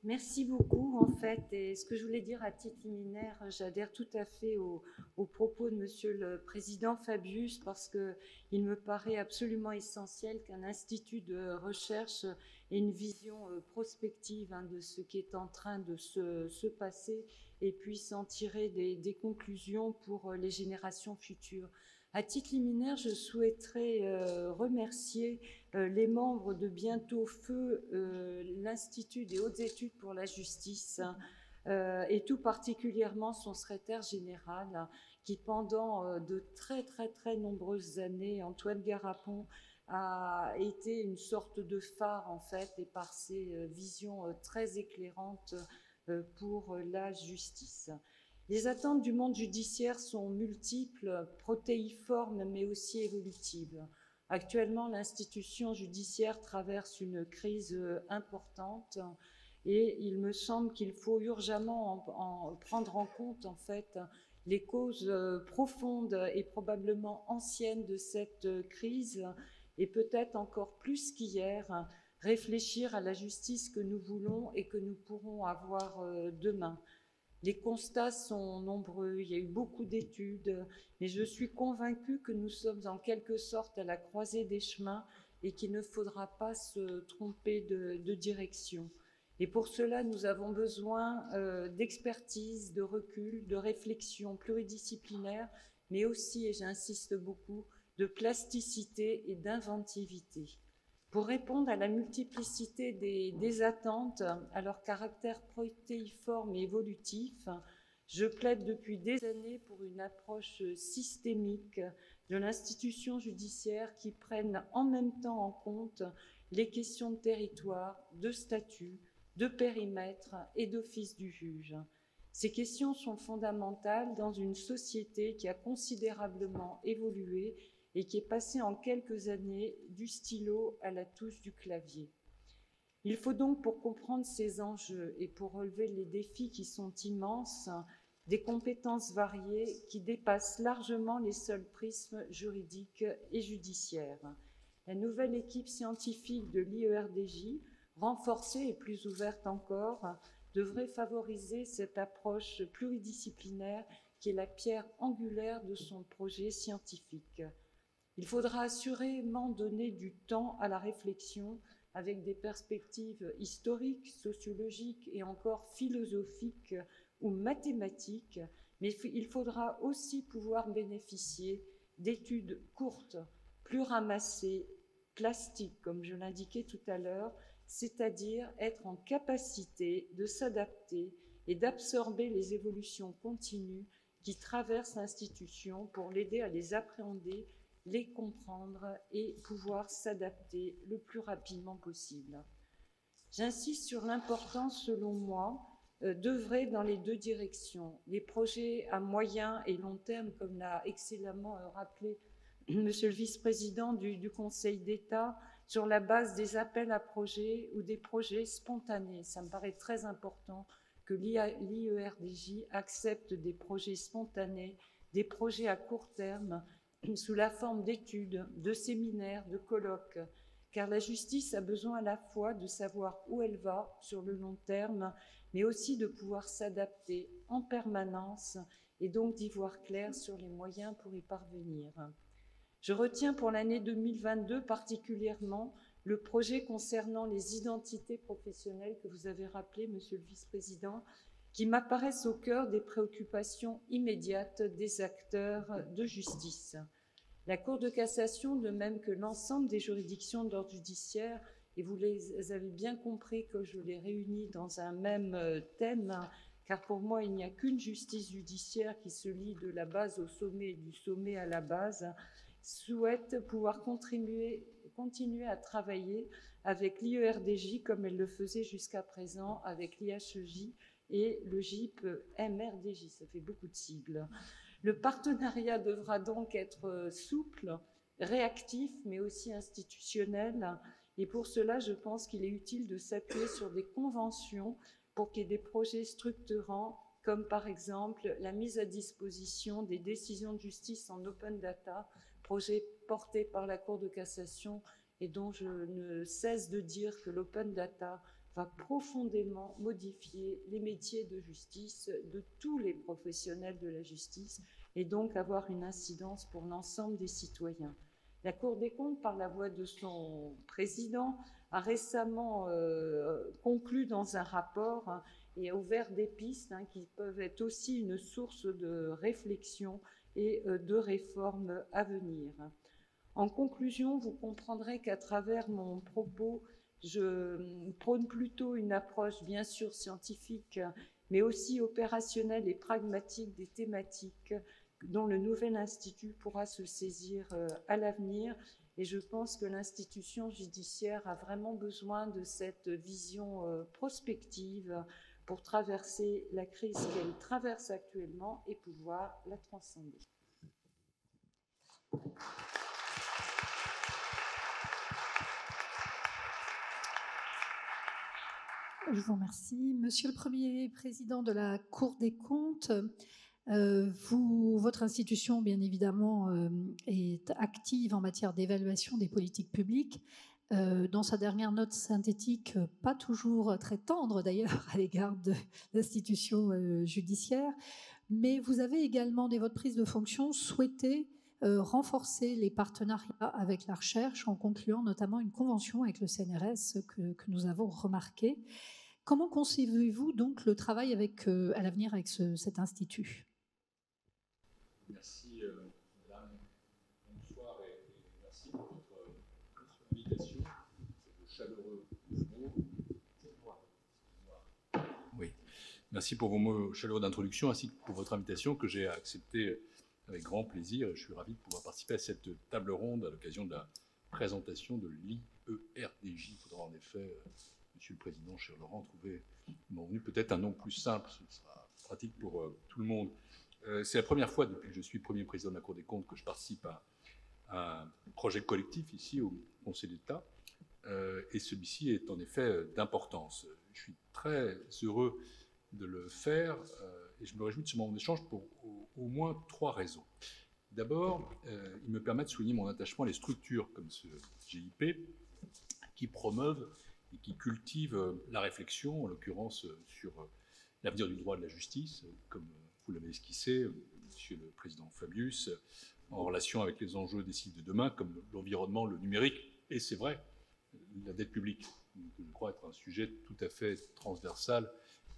E: Merci beaucoup, en fait. Et ce que je voulais dire à titre liminaire, j'adhère tout à fait aux propos de Monsieur le Président Fabius, parce qu'il me paraît absolument essentiel qu'un institut de recherche ait une vision prospective de ce qui est en train de se passer et puisse en tirer des conclusions pour les générations futures. À titre liminaire, je souhaiterais remercier les membres de Bientôt Feu, l'Institut des hautes études pour la justice, et tout particulièrement son secrétaire général, qui pendant de très nombreuses années, Antoine Garapon, a été une sorte de phare en fait, et par ses visions très éclairantes pour la justice. Les attentes du monde judiciaire sont multiples, protéiformes, mais aussi évolutives. Actuellement, l'institution judiciaire traverse une crise importante et il me semble qu'il faut urgemment prendre en compte en fait les causes profondes et probablement anciennes de cette crise et peut-être encore plus qu'hier, réfléchir à la justice que nous voulons et que nous pourrons avoir demain. Les constats sont nombreux, il y a eu beaucoup d'études, mais je suis convaincue que nous sommes en quelque sorte à la croisée des chemins et qu'il ne faudra pas se tromper de direction. Et pour cela, nous avons besoin d'expertise, de recul, de réflexion pluridisciplinaire, mais aussi, et j'insiste beaucoup, de plasticité et d'inventivité. Pour répondre à la multiplicité des attentes, à leur caractère protéiforme et évolutif, je plaide depuis des années pour une approche systémique de l'institution judiciaire qui prenne en même temps en compte les questions de territoire, de statut, de périmètre et d'office du juge. Ces questions sont fondamentales dans une société qui a considérablement évolué et qui est passée en quelques années du stylo à la touche du clavier. Il faut donc, pour comprendre ces enjeux et pour relever les défis qui sont immenses, des compétences variées qui dépassent largement les seuls prismes juridiques et judiciaires. La nouvelle équipe scientifique de l'IERDJ, renforcée et plus ouverte encore, devrait favoriser cette approche pluridisciplinaire qui est la pierre angulaire de son projet scientifique. Il faudra assurément donner du temps à la réflexion avec des perspectives historiques, sociologiques et encore philosophiques ou mathématiques, mais il faudra aussi pouvoir bénéficier d'études courtes, plus ramassées, plastiques, comme je l'indiquais tout à l'heure, c'est-à-dire être en capacité de s'adapter et d'absorber les évolutions continues qui traversent l'institution pour l'aider à les appréhender, les comprendre et pouvoir s'adapter le plus rapidement possible. J'insiste sur l'importance, selon moi, d'œuvrer dans les deux directions. Les projets à moyen et long terme, comme l'a excellemment rappelé Monsieur le vice-président du Conseil d'État, sur la base des appels à projets ou des projets spontanés. Ça me paraît très important que l'IERDJ accepte des projets spontanés, des projets à court terme, sous la forme d'études, de séminaires, de colloques, car la justice a besoin à la fois de savoir où elle va sur le long terme, mais aussi de pouvoir s'adapter en permanence et donc d'y voir clair sur les moyens pour y parvenir. Je retiens pour l'année 2022 particulièrement le projet concernant les identités professionnelles que vous avez rappelé, Monsieur le Vice-président, qui m'apparaissent au cœur des préoccupations immédiates des acteurs de justice. La Cour de cassation, de même que l'ensemble des juridictions d'ordre judiciaire, et vous les avez bien compris que je les réunis dans un même thème, car pour moi, il n'y a qu'une justice judiciaire qui se lie de la base au sommet et du sommet à la base, souhaite pouvoir continuer à travailler avec l'IERDJ comme elle le faisait jusqu'à présent avec l'IHEJ et le GIP MRDJ, ça fait beaucoup de sigles. Le partenariat devra donc être souple, réactif, mais aussi institutionnel. Et pour cela, je pense qu'il est utile de s'appuyer sur des conventions pour qu'il y ait des projets structurants, comme par exemple la mise à disposition des décisions de justice en open data, projet porté par la Cour de cassation et dont je ne cesse de dire que l'open data va profondément modifier les métiers de justice de tous les professionnels de la justice et donc avoir une incidence pour l'ensemble des citoyens. La Cour des comptes, par la voix de son président, a récemment conclu dans un rapport et a ouvert des pistes qui peuvent être aussi une source de réflexion et de réformes à venir. En conclusion, vous comprendrez qu'à travers mon propos, je prône plutôt une approche bien sûr scientifique, mais aussi opérationnelle et pragmatique des thématiques dont le nouvel institut pourra se saisir à l'avenir. Et je pense que l'institution judiciaire a vraiment besoin de cette vision prospective pour traverser la crise qu'elle traverse actuellement et pouvoir la transcender.
C: Je vous remercie. Monsieur le Premier Président de la Cour des comptes, votre institution, bien évidemment, est active en matière d'évaluation des politiques publiques. Dans sa dernière note synthétique, pas toujours très tendre d'ailleurs à l'égard de l'institution judiciaire, mais vous avez également, dès votre prise de fonction, souhaité renforcer les partenariats avec la recherche en concluant notamment une convention avec le CNRS que nous avons remarqué. Comment concevez-vous donc le travail à l'avenir avec cet institut?
F: Merci, madame. Bonsoir et merci pour votre invitation. C'est de chaleureux mots. Oui. Merci pour vos mots chaleureux d'introduction ainsi que pour votre invitation que j'ai acceptée avec grand plaisir. Je suis ravi de pouvoir participer à cette table ronde à l'occasion de la présentation de l'IERDJ. Il faudra en effet, Monsieur le Président, cher Laurent, trouver peut-être un nom plus simple, ce sera pratique pour tout le monde. C'est la première fois depuis que je suis Premier Président de la Cour des comptes que je participe à un projet collectif ici au Conseil d'État, et celui-ci est en effet d'importance. Je suis très heureux de le faire et je me réjouis de ce moment d'échange pour au moins 3 raisons. D'abord, il me permet de souligner mon attachement à les structures comme ce GIP qui promeuvent et qui cultivent la réflexion, en l'occurrence sur l'avenir du droit et de la justice, comme vous l'avez esquissé, Monsieur le Président Fabius, en relation avec les enjeux décidés de demain, comme l'environnement, le numérique, et c'est vrai, la dette publique, que je crois être un sujet tout à fait transversal,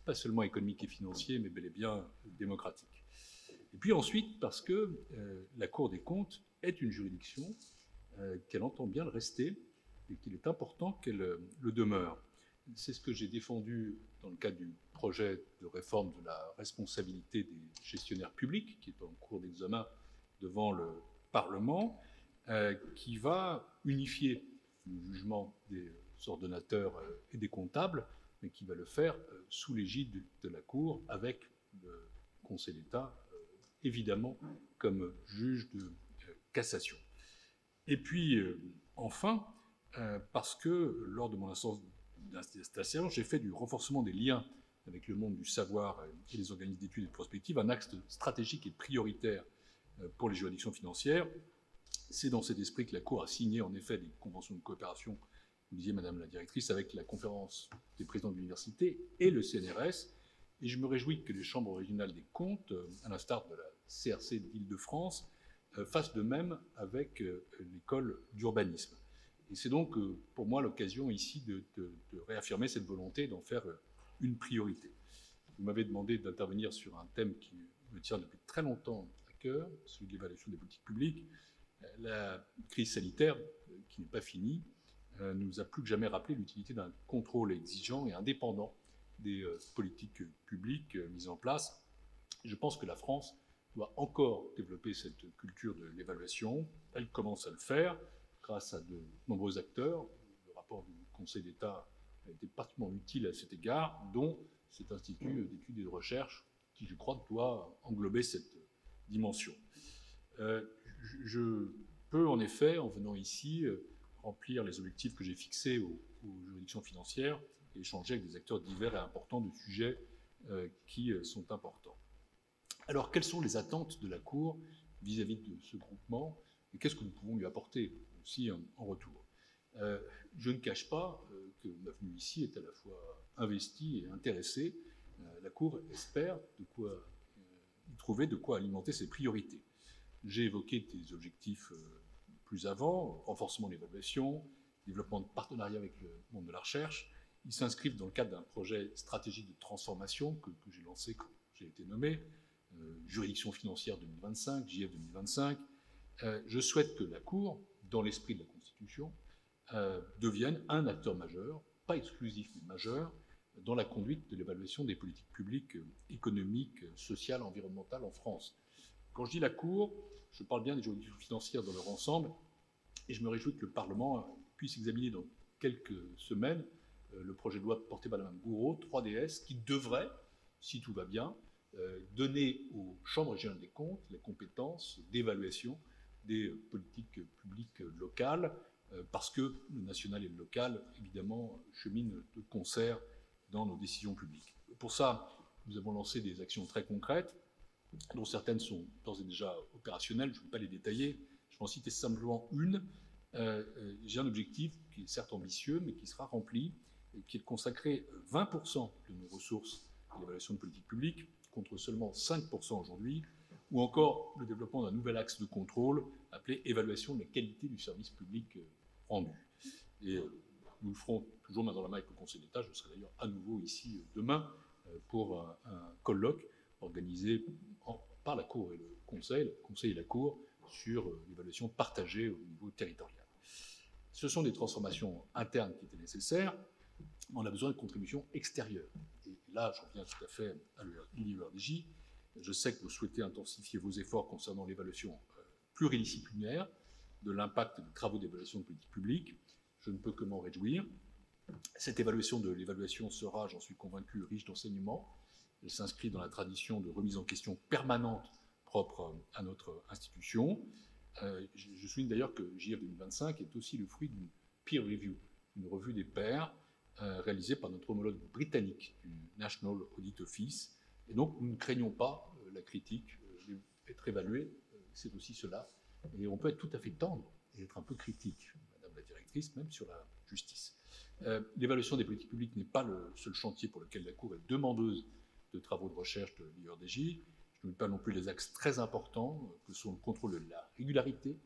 F: pas seulement économique et financier, mais bel et bien démocratique. Et puis ensuite, parce que la Cour des comptes est une juridiction, qu'elle entend bien le rester, et qu'il est important qu'elle le demeure. C'est ce que j'ai défendu dans le cadre du projet de réforme de la responsabilité des gestionnaires publics, qui est en cours d'examen devant le Parlement, qui va unifier le jugement des ordonnateurs et des comptables, mais qui va le faire sous l'égide de la Cour, avec le Conseil d'État, évidemment, comme juge de cassation. Et puis, enfin, parce que lors de mon instance d'installation, j'ai fait du renforcement des liens avec le monde du savoir et les organismes d'études et de prospective un axe stratégique et prioritaire pour les juridictions financières. C'est dans cet esprit que la Cour a signé en effet des conventions de coopération, vous disiez Madame la Directrice, avec la Conférence des présidents d'université et le CNRS, et je me réjouis que les chambres régionales des comptes, à l'instar de la CRC d'Île-de-France, fassent de même avec l'école d'urbanisme. Et c'est donc pour moi l'occasion ici de réaffirmer cette volonté d'en faire une priorité. Vous m'avez demandé d'intervenir sur un thème qui me tient depuis très longtemps à cœur, celui de l'évaluation des politiques publiques. La crise sanitaire, qui n'est pas finie, nous a plus que jamais rappelé l'utilité d'un contrôle exigeant et indépendant des politiques publiques mises en place. Je pense que la France doit encore développer cette culture de l'évaluation. Elle commence à le faire grâce à de nombreux acteurs. Le rapport du Conseil d'État a été particulièrement utile à cet égard, dont cet institut d'études et de recherche qui, je crois, doit englober cette dimension. Je peux, en effet, en venant ici, remplir les objectifs que j'ai fixés aux juridictions financières et échanger avec des acteurs divers et importants de sujets qui sont importants. Alors, quelles sont les attentes de la Cour vis-à-vis de ce groupement et qu'est-ce que nous pouvons lui apporter aussi en retour? Je ne cache pas que ma venue ici est à la fois investie et intéressée. La Cour espère y trouver de quoi alimenter ses priorités. J'ai évoqué des objectifs plus avant, renforcement de l'évaluation, développement de partenariats avec le monde de la recherche. Ils s'inscrivent dans le cadre d'un projet stratégique de transformation que j'ai lancé quand j'ai été nommé, juridiction financière 2025, JF 2025. Je souhaite que la Cour, dans l'esprit de la Constitution, devienne un acteur majeur, pas exclusif mais majeur, dans la conduite de l'évaluation des politiques publiques économiques, sociales, environnementales en France. Quand je dis la Cour, je parle bien des juridictions financières dans leur ensemble, et je me réjouis que le Parlement puisse examiner dans quelques semaines le projet de loi porté par Mme Gourault, 3DS, qui devrait, si tout va bien, donner aux chambres régionales des comptes la compétence d'évaluation des politiques publiques locales, parce que le national et le local, évidemment, cheminent de concert dans nos décisions publiques. Pour ça, nous avons lancé des actions très concrètes, dont certaines sont d'ores et déjà opérationnelles. Je ne vais pas les détailler, je vais en citer simplement une. J'ai un objectif qui est certes ambitieux, mais qui sera rempli, qui est de consacrer 20% de nos ressources à l'évaluation de politique publique, contre seulement 5% aujourd'hui, ou encore le développement d'un nouvel axe de contrôle appelé évaluation de la qualité du service public rendu. Et nous le ferons toujours main dans la main avec le Conseil d'État. Je serai d'ailleurs à nouveau ici demain pour un colloque organisé par la Cour et le Conseil et la Cour, sur l'évaluation partagée au niveau territorial. Ce sont des transformations internes qui étaient nécessaires. On a besoin de contributions extérieures. Et là, je reviens tout à fait à l'IURDJ. Je sais que vous souhaitez intensifier vos efforts concernant l'évaluation pluridisciplinaire de l'impact des travaux d'évaluation de politique publique. Je ne peux que m'en réjouir. Cette évaluation de l'évaluation sera, j'en suis convaincu, riche d'enseignements. Elle s'inscrit dans la tradition de remise en question permanente propre à notre institution. Je souligne d'ailleurs que JF 2025 est aussi le fruit d'une peer review, une revue des pairs réalisée par notre homologue britannique du National Audit Office. Et donc, nous ne craignons pas la critique, être évalué, c'est aussi cela. Et on peut être tout à fait tendre et être un peu critique, Madame la Directrice, même sur la justice. L'évaluation des politiques publiques n'est pas le seul chantier pour lequel la Cour est demandeuse de travaux de recherche de l'IURDJ. Je n'oublie pas non plus les axes très importants que sont le contrôle de la régularité,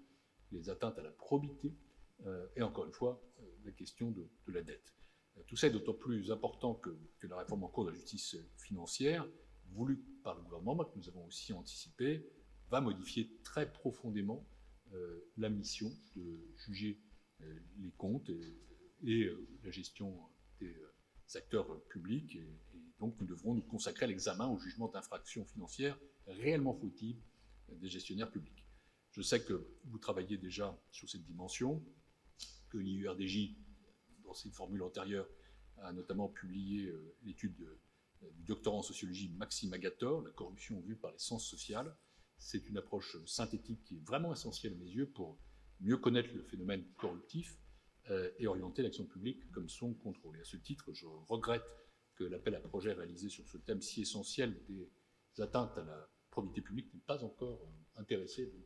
F: les atteintes à la probité et encore une fois la question de la dette. Tout ça est d'autant plus important que la réforme en cours de la justice financière, voulue par le gouvernement, mais que nous avons aussi anticipé, va modifier très profondément la mission de juger les comptes et la gestion des acteurs publics. Et donc nous devrons nous consacrer à l'examen, au jugement d'infractions financières réellement fautives des gestionnaires publics. Je sais que vous travaillez déjà sur cette dimension, que l'IURDJ, dans ses formules antérieures, a notamment publié l'étude du doctorant en sociologie Maxime Agathor, la corruption vue par les sciences sociales. C'est une approche synthétique qui est vraiment essentielle à mes yeux pour mieux connaître le phénomène corruptif et orienter l'action publique comme son contrôle. Et à ce titre, je regrette que l'appel à projet réalisé sur ce thème si essentiel des atteintes à la probité publique n'ait pas encore intéressé. Donc,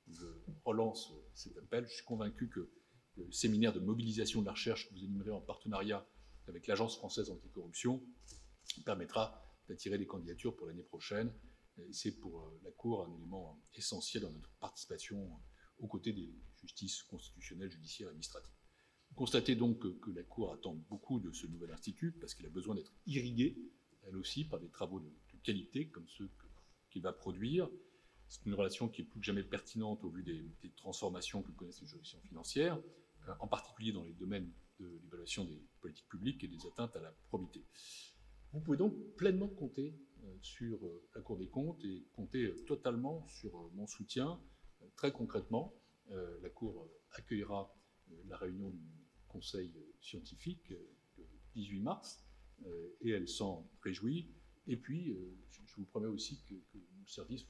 F: je relance cet appel. Je suis convaincu que le séminaire de mobilisation de la recherche que vous animerez en partenariat avec l'Agence française anticorruption permettra d'attirer des candidatures pour l'année prochaine. C'est pour la Cour un élément essentiel dans notre participation aux côtés des justices constitutionnelles, judiciaires et administratives. Constatez donc que la Cour attend beaucoup de ce nouvel institut parce qu'il a besoin d'être irrigué, elle aussi, par des travaux de qualité comme ceux qu'il va produire. C'est une relation qui est plus que jamais pertinente au vu des transformations que connaissent les juridictions financières, en particulier dans les domaines de l'évaluation des politiques publiques et des atteintes à la probité. Vous pouvez donc pleinement compter sur la Cour des comptes et compter totalement sur mon soutien. Très concrètement, la Cour accueillera la réunion du Conseil scientifique le 18 mars et elle s'en réjouit. Et puis, je vous promets aussi que nos services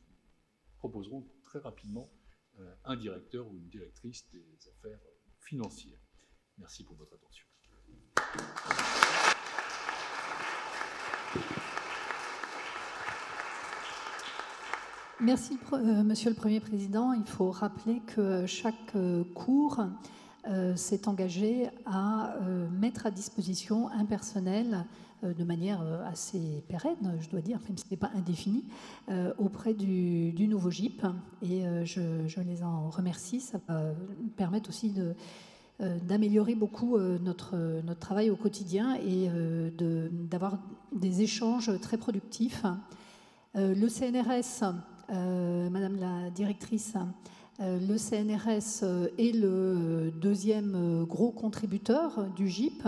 F: proposeront très rapidement un directeur ou une directrice des affaires financières. Merci pour votre attention.
C: Merci, Monsieur le Premier Président. Il faut rappeler que chaque cour s'est engagé à mettre à disposition un personnel de manière assez pérenne, je dois dire, même si ce n'est pas indéfini, auprès du nouveau GIP. Et je les en remercie. Ça va permettre aussi d'améliorer beaucoup notre travail au quotidien et d'avoir des échanges très productifs. Le CNRS, Madame la Directrice, le CNRS est le deuxième gros contributeur du GIP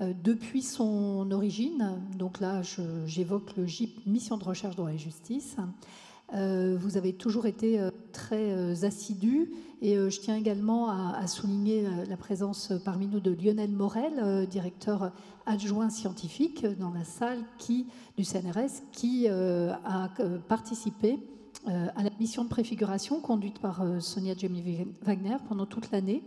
C: depuis son origine. Donc là, j'évoque le GIP Mission de recherche dans la justice. Vous avez toujours été très assidus et je tiens également à souligner la présence parmi nous de Lionel Morel, directeur adjoint scientifique dans la salle du CNRS, qui a participé à la mission de préfiguration conduite par Sonia Jamie Wagner pendant toute l'année.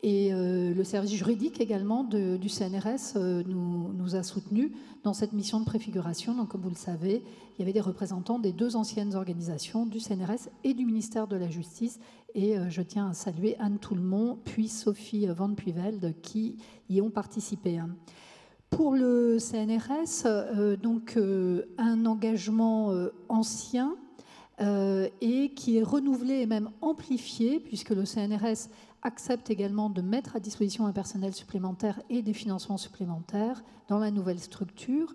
C: Et le service juridique également du CNRS nous a soutenus dans cette mission de préfiguration. Donc, comme vous le savez, il y avait des représentants des deux anciennes organisations, du CNRS et du ministère de la Justice. Et je tiens à saluer Anne Toulmont, puis Sophie Van Puyvelde, qui y ont participé. Pour le CNRS, donc un engagement ancien et qui est renouvelé et même amplifié, puisque le CNRS accepte également de mettre à disposition un personnel supplémentaire et des financements supplémentaires dans la nouvelle structure.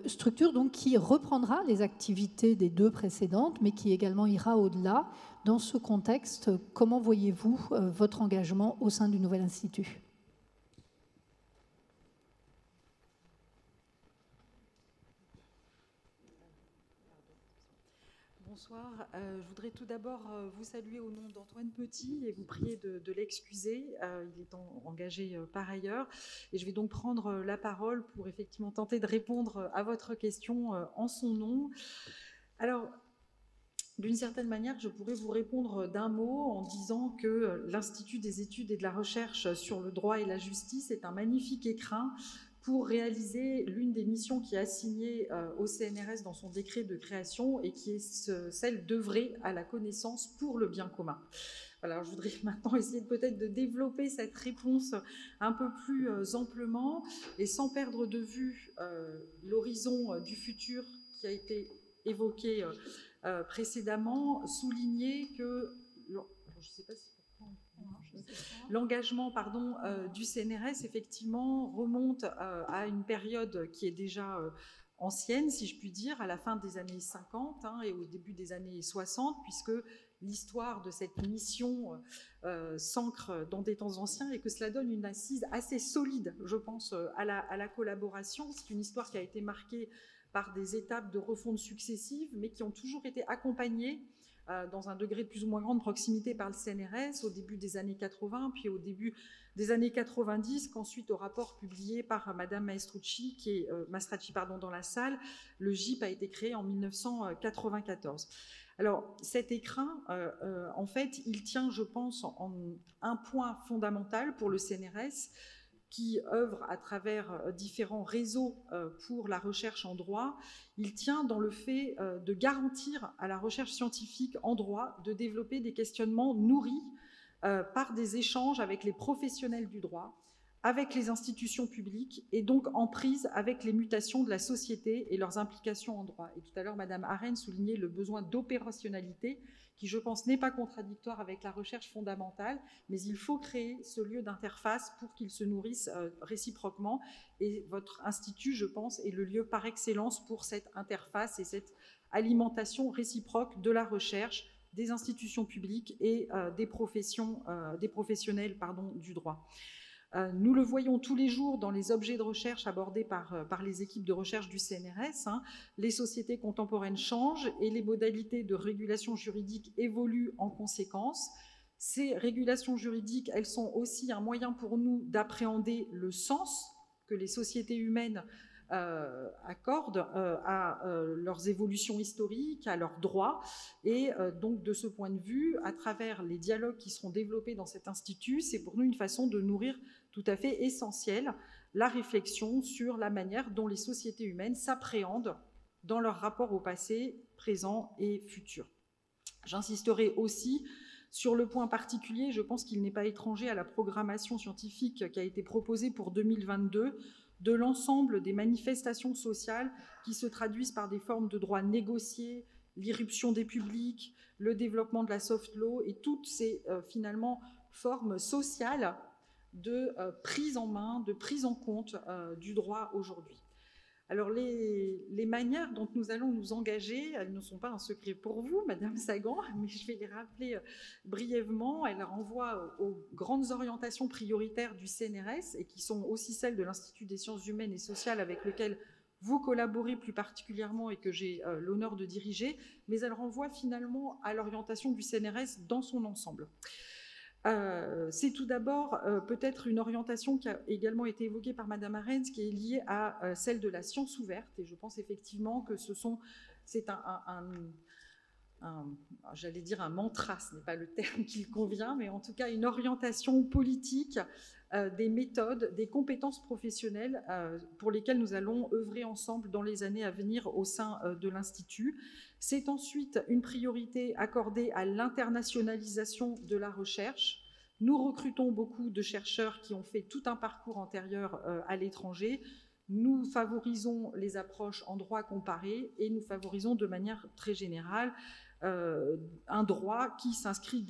C: Structure donc qui reprendra les activités des 2 précédentes, mais qui également ira au-delà. Dans ce contexte, comment voyez-vous votre engagement au sein du nouvel institut ?
G: Bonsoir. Je voudrais tout d'abord vous saluer au nom d'Antoine Petit et vous prier de l'excuser. Il est engagé par ailleurs. Et je vais donc prendre la parole pour effectivement tenter de répondre à votre question en son nom. Alors, d'une certaine manière, je pourrais vous répondre d'un mot en disant que l'Institut des études et de la recherche sur le droit et la justice est un magnifique écrin pour réaliser l'une des missions qui est assignée au CNRS dans son décret de création et qui est celle d'œuvrer à la connaissance pour le bien commun. Alors, je voudrais maintenant essayer peut-être de développer cette réponse un peu plus amplement et sans perdre de vue l'horizon du futur qui a été évoqué précédemment, souligner que... je ne sais pas si... L'engagement du CNRS, effectivement, remonte à une période qui est déjà ancienne, si je puis dire, à la fin des années 50 et au début des années 60, puisque l'histoire de cette mission s'ancre dans des temps anciens et que cela donne une assise assez solide, je pense, à la collaboration. C'est une histoire qui a été marquée par des étapes de refonte successives, mais qui ont toujours été accompagnées dans un degré de plus ou moins grande proximité par le CNRS au début des années 80, puis au début des années 90, qu'ensuite au rapport publié par Madame Maestrucci, Mastracci dans la salle, le GIP a été créé en 1994. Alors cet écrin, en fait, il tient, je pense, en un point fondamental pour le CNRS, qui œuvre à travers différents réseaux pour la recherche en droit, il tient dans le fait de garantir à la recherche scientifique en droit de développer des questionnements nourris par des échanges avec les professionnels du droit, avec les institutions publiques et donc en prise avec les mutations de la société et leurs implications en droit. Et tout à l'heure, Madame Arène soulignait le besoin d'opérationnalité qui, je pense, n'est pas contradictoire avec la recherche fondamentale, mais il faut créer ce lieu d'interface pour qu'ils se nourrissent réciproquement. Et votre institut, je pense, est le lieu par excellence pour cette interface et cette alimentation réciproque de la recherche, des institutions publiques et des professionnels du droit. Nous le voyons tous les jours dans les objets de recherche abordés par les équipes de recherche du CNRS. Les sociétés contemporaines changent et les modalités de régulation juridique évoluent en conséquence. Ces régulations juridiques, elles sont aussi un moyen pour nous d'appréhender le sens que les sociétés humaines accordent à leurs évolutions historiques, à leurs droits. Et donc, de ce point de vue, à travers les dialogues qui seront développés dans cet institut, c'est pour nous une façon de nourrir tout à fait essentielle la réflexion sur la manière dont les sociétés humaines s'appréhendent dans leur rapport au passé, présent et futur. J'insisterai aussi sur le point particulier, je pense qu'il n'est pas étranger à la programmation scientifique qui a été proposée pour 2022, de l'ensemble des manifestations sociales qui se traduisent par des formes de droits négociés, l'irruption des publics, le développement de la soft law et toutes ces finalement formes sociales de prise en main, de prise en compte du droit aujourd'hui. Alors les manières dont nous allons nous engager, elles ne sont pas un secret pour vous, Madame Sagan, mais je vais les rappeler brièvement. Elles renvoient aux grandes orientations prioritaires du CNRS et qui sont aussi celles de l'Institut des sciences humaines et sociales avec lequel vous collaborez plus particulièrement et que j'ai l'honneur de diriger, mais elles renvoient finalement à l'orientation du CNRS dans son ensemble. C'est tout d'abord peut-être une orientation qui a également été évoquée par Madame Arens, qui est liée à celle de la science ouverte. Et je pense effectivement que c'est j'allais dire un mantra, ce n'est pas le terme qui convient, mais en tout cas une orientation politique des méthodes, des compétences professionnelles pour lesquelles nous allons œuvrer ensemble dans les années à venir au sein de l'Institut. C'est ensuite une priorité accordée à l'internationalisation de la recherche. Nous recrutons beaucoup de chercheurs qui ont fait tout un parcours antérieur à l'étranger. Nous favorisons les approches en droit comparé et nous favorisons de manière très générale un droit qui s'inscrit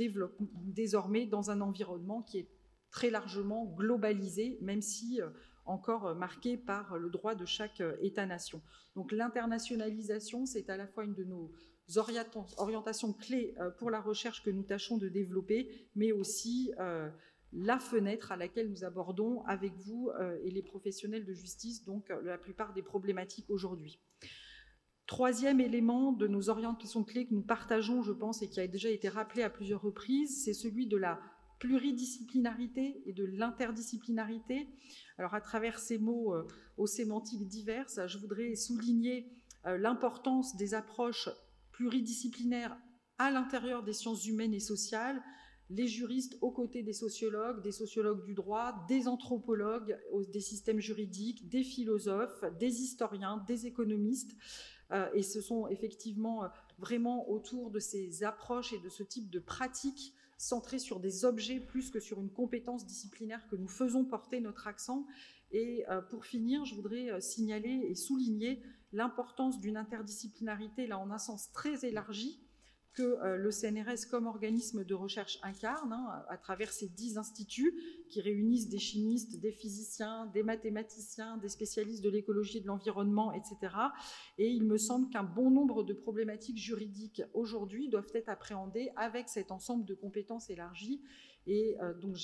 G: désormais dans un environnement qui est très largement globalisé, même si encore marqué par le droit de chaque État-nation. Donc l'internationalisation, c'est à la fois une de nos orientations clés pour la recherche que nous tâchons de développer, mais aussi la fenêtre à laquelle nous abordons avec vous et les professionnels de justice, donc la plupart des problématiques aujourd'hui. Troisième élément de nos orientations clés que nous partageons, je pense, et qui a déjà été rappelé à plusieurs reprises, c'est celui de la pluridisciplinarité et de l'interdisciplinarité. Alors, à travers ces mots aux sémantiques diverses, je voudrais souligner l'importance des approches pluridisciplinaires à l'intérieur des sciences humaines et sociales, les juristes aux côtés des sociologues du droit, des anthropologues, des systèmes juridiques, des philosophes, des historiens, des économistes. Et ce sont effectivement vraiment autour de ces approches et de ce type de pratiques centrées sur des objets plus que sur une compétence disciplinaire que nous faisons porter notre accent. Et pour finir, je voudrais signaler et souligner l'importance d'une interdisciplinarité, là en un sens très élargi, que le CNRS comme organisme de recherche incarne à travers ces 10 instituts qui réunissent des chimistes, des physiciens, des mathématiciens, des spécialistes de l'écologie et de l'environnement, etc. Et il me semble qu'un bon nombre de problématiques juridiques aujourd'hui doivent être appréhendées avec cet ensemble de compétences élargies. Et donc,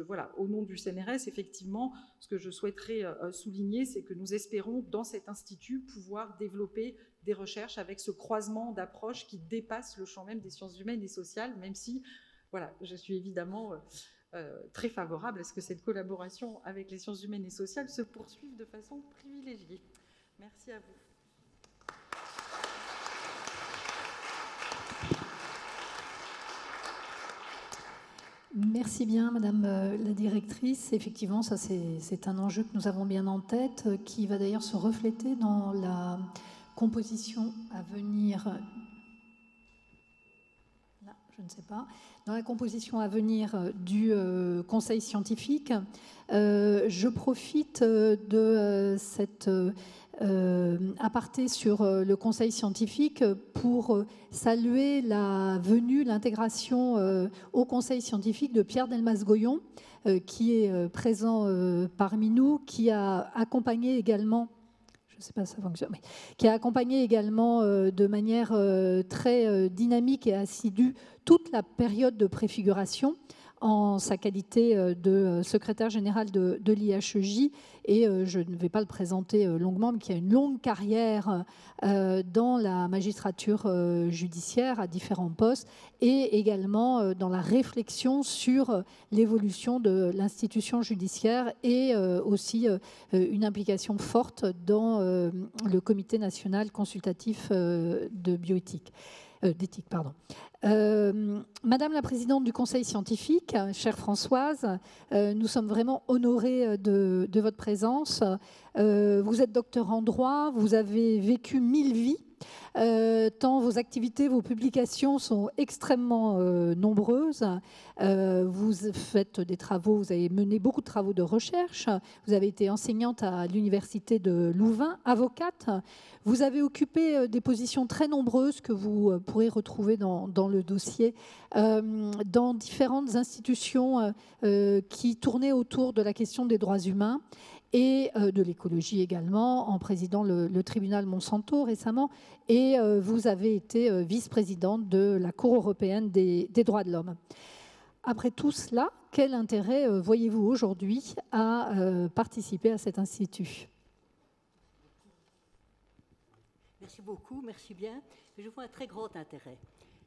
G: voilà, au nom du CNRS, effectivement, ce que je souhaiterais souligner, c'est que nous espérons, dans cet institut, pouvoir développer des recherches avec ce croisement d'approches qui dépasse le champ même des sciences humaines et sociales, même si, voilà, je suis évidemment très favorable à ce que cette collaboration avec les sciences humaines et sociales se poursuive de façon privilégiée. Merci à vous.
C: Merci bien, Madame la directrice. Effectivement, ça c'est un enjeu que nous avons bien en tête, qui va d'ailleurs se refléter dans la composition à venir. Là, je ne sais pas. Dans la composition à venir du Conseil scientifique, je profite de cette aparté sur le Conseil scientifique pour saluer la venue, l'intégration au Conseil scientifique de Pierre Delmas-Goyon, qui est présent parmi nous, qui a accompagné également, je ne sais pas si ça fonctionne, mais qui a accompagné également de manière très dynamique et assidue toute la période de préfiguration en sa qualité de secrétaire général de l'IHEJ, et je ne vais pas le présenter longuement, mais qui a une longue carrière dans la magistrature judiciaire à différents postes, et également dans la réflexion sur l'évolution de l'institution judiciaire, et aussi une implication forte dans le Comité national consultatif de bioéthique. D'éthique, pardon. Madame la présidente du Conseil scientifique, chère Françoise, nous sommes vraiment honorés de votre présence. Vous êtes docteur en droit, vous avez vécu 1000 vies, tant vos activités, vos publications sont extrêmement nombreuses. Vous faites des travaux, vous avez mené beaucoup de travaux de recherche, vous avez été enseignante à l'université de Louvain, avocate. Vous avez occupé des positions très nombreuses que vous pourrez retrouver dans le dossier, dans différentes institutions qui tournaient autour de la question des droits humains et de l'écologie également, en présidant le tribunal Monsanto récemment, et vous avez été vice-présidente de la Cour européenne des droits de l'homme. Après tout cela, quel intérêt voyez-vous aujourd'hui à participer à cet institut ?
H: Merci beaucoup, merci bien. Je vois un très grand intérêt.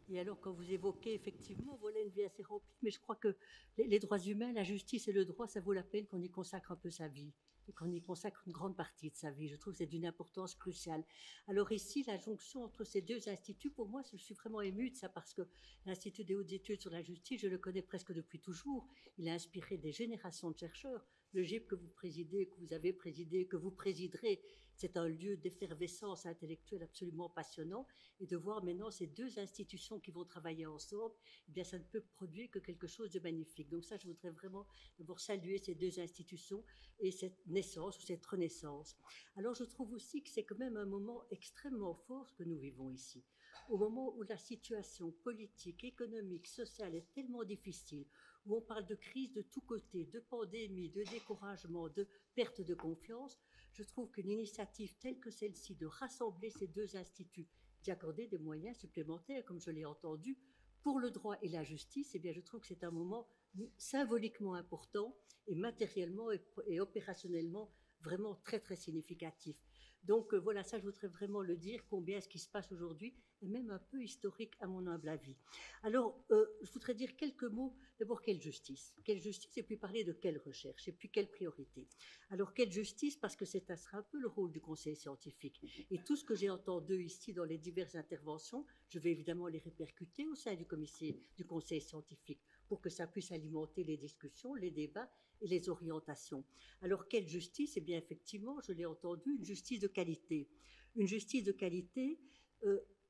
H: Et alors, quand vous évoquez, effectivement, voilà une vie assez remplie, mais je crois que les droits humains, la justice et le droit, ça vaut la peine qu'on y consacre un peu sa vie, et qu'on y consacre une grande partie de sa vie. Je trouve que c'est d'une importance cruciale. Alors ici, la jonction entre ces deux instituts, pour moi, je suis vraiment émue de ça, parce que l'Institut des hautes études sur la justice, je le connais presque depuis toujours. Il a inspiré des générations de chercheurs. Le GIP que vous présidez, que vous avez présidé, que vous présiderez, c'est un lieu d'effervescence intellectuelle absolument passionnant. Et de voir maintenant ces deux institutions qui vont travailler ensemble, eh bien, ça ne peut produire que quelque chose de magnifique. Donc ça, je voudrais vraiment d'abord saluer ces deux institutions et cette naissance ou cette renaissance. Alors, je trouve aussi que c'est quand même un moment extrêmement fort ce que nous vivons ici. Au moment où la situation politique, économique, sociale est tellement difficile, où on parle de crise de tous côtés, de pandémie, de découragement, de perte de confiance, je trouve qu'une initiative telle que celle-ci, de rassembler ces deux instituts, d'y accorder des moyens supplémentaires, comme je l'ai entendu, pour le droit et la justice, eh bien, je trouve que c'est un moment symboliquement important et matériellement et opérationnellement vraiment très, très significatif. Donc voilà, ça, je voudrais vraiment le dire, combien ce qui se passe aujourd'hui est même un peu historique à mon humble avis. Alors, je voudrais dire quelques mots. D'abord, quelle justice? Quelle justice, et puis parler de quelle recherche, et puis quelle priorité. Alors, quelle justice? Parce que ça sera un peu le rôle du conseil scientifique. Et tout ce que j'ai entendu ici dans les diverses interventions, je vais évidemment les répercuter au sein du conseil scientifique pour que ça puisse alimenter les discussions, les débats et les orientations. Alors, quelle justice? Eh bien, effectivement, je l'ai entendu, une justice de qualité. Une justice de qualité,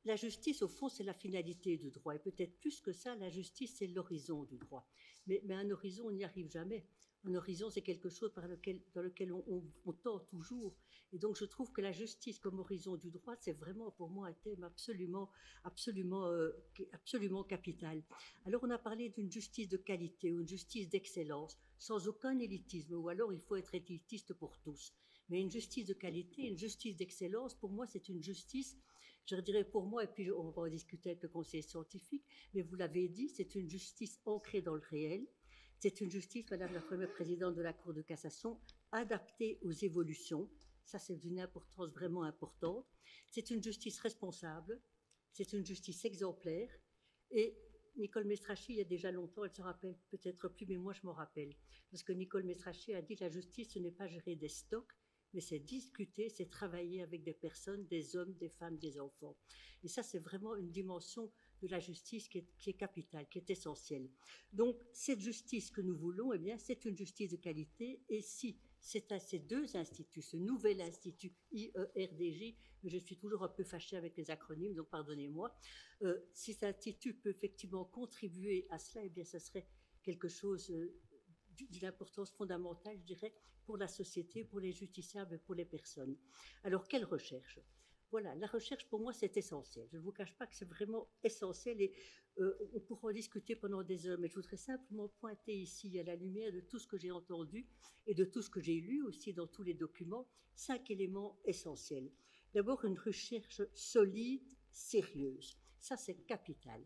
H: la justice, au fond, c'est la finalité du droit. Et peut-être plus que ça, la justice, c'est l'horizon du droit. Mais un horizon, on n'y arrive jamais. Un horizon, c'est quelque chose dans lequel on tend toujours. Et donc, je trouve que la justice comme horizon du droit, c'est vraiment pour moi un thème absolument capital. Alors, on a parlé d'une justice de qualité ou une justice d'excellence, sans aucun élitisme, ou alors il faut être élitiste pour tous. Mais une justice de qualité, une justice d'excellence, pour moi, c'est une justice, je dirais pour moi, et puis on va en discuter avec le conseil scientifique, mais vous l'avez dit, c'est une justice ancrée dans le réel. C'est une justice, Madame la Première Présidente de la Cour de cassation, adaptée aux évolutions. Ça, c'est d'une importance vraiment importante. C'est une justice responsable. C'est une justice exemplaire. Et Nicole Mestrachy, il y a déjà longtemps, elle se rappelle peut-être plus, mais moi je m'en rappelle. Parce que Nicole Mestrachy a dit la justice, ce n'est pas gérer des stocks, mais c'est discuter, c'est travailler avec des personnes, des hommes, des femmes, des enfants. Et ça, c'est vraiment une dimension de la justice qui est capitale, qui est essentielle. Donc, cette justice que nous voulons, eh bien, c'est une justice de qualité. Et si c'est à ces deux instituts, ce nouvel institut IERDJ, je suis toujours un peu fâchée avec les acronymes, donc pardonnez-moi, si cet institut peut effectivement contribuer à cela, eh bien, ça serait quelque chose d'une importance fondamentale, je dirais, pour la société, pour les justiciables et pour les personnes. Alors, quelle recherche? Voilà, la recherche, pour moi, c'est essentiel. Je ne vous cache pas que c'est vraiment essentiel et on pourra en discuter pendant des heures, mais je voudrais simplement pointer ici, à la lumière de tout ce que j'ai entendu et de tout ce que j'ai lu aussi dans tous les documents, 5 éléments essentiels. D'abord, une recherche solide, sérieuse. Ça, c'est capital.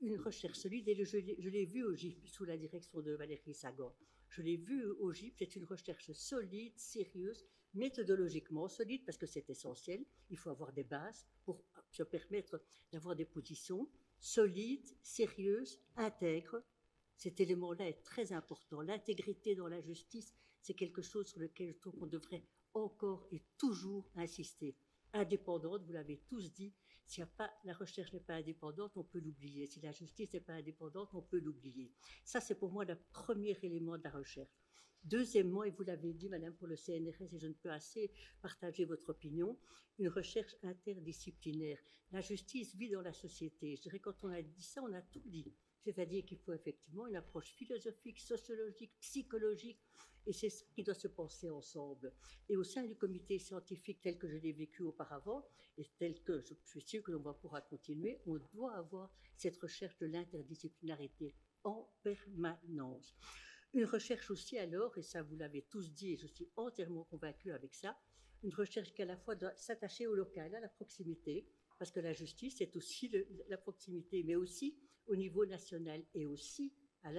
H: Une recherche solide, et je l'ai vu au GIP sous la direction de Valérie Sagan. Je l'ai vu au GIP, c'est une recherche solide, sérieuse, méthodologiquement solide, parce que c'est essentiel. Il faut avoir des bases pour se permettre d'avoir des positions solides, sérieuses, intègres. Cet élément-là est très important. L'intégrité dans la justice, c'est quelque chose sur lequel je trouve qu'on devrait encore et toujours insister. Indépendante, vous l'avez tous dit, si la recherche n'est pas indépendante, on peut l'oublier. Si la justice n'est pas indépendante, on peut l'oublier. Ça, c'est pour moi le premier élément de la recherche. Deuxièmement, et vous l'avez dit, Madame, pour le CNRS, et je ne peux assez partager votre opinion, une recherche interdisciplinaire. La justice vit dans la société. Je dirais, quand on a dit ça, on a tout dit. C'est-à-dire qu'il faut effectivement une approche philosophique, sociologique, psychologique, et c'est ça qui doit se penser ensemble. Et au sein du comité scientifique tel que je l'ai vécu auparavant, et tel que je suis sûre que l'on va pouvoir continuer, on doit avoir cette recherche de l'interdisciplinarité en permanence. Une recherche aussi alors, et ça vous l'avez tous dit, et je suis entièrement convaincue avec ça, une recherche qui à la fois doit s'attacher au local, à la proximité, parce que la justice, c'est aussi la proximité, mais aussi au niveau national et aussi à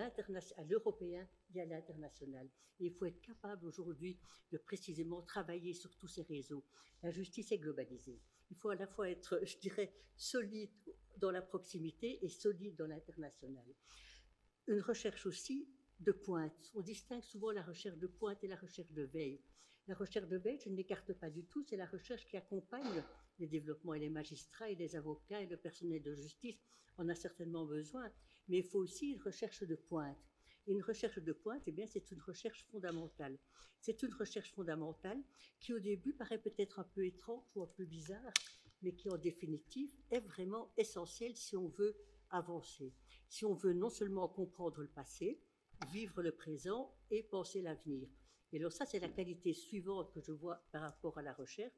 H: l'européen et à l'international. Et il faut être capable aujourd'hui de précisément travailler sur tous ces réseaux. La justice est globalisée. Il faut à la fois être, je dirais, solide dans la proximité et solide dans l'international. Une recherche aussi de pointe. On distingue souvent la recherche de pointe et la recherche de veille. La recherche de veille, je ne l'écarte pas du tout, c'est la recherche qui accompagne les développements, et les magistrats et les avocats et le personnel de justice en a certainement besoin, mais il faut aussi une recherche de pointe. Et une recherche de pointe, eh bien, c'est une recherche fondamentale. C'est une recherche fondamentale qui, au début, paraît peut-être un peu étrange ou un peu bizarre, mais qui, en définitive, est vraiment essentielle si on veut avancer. Si on veut non seulement comprendre le passé, vivre le présent et penser l'avenir. Et alors ça, c'est la qualité suivante que je vois par rapport à la recherche.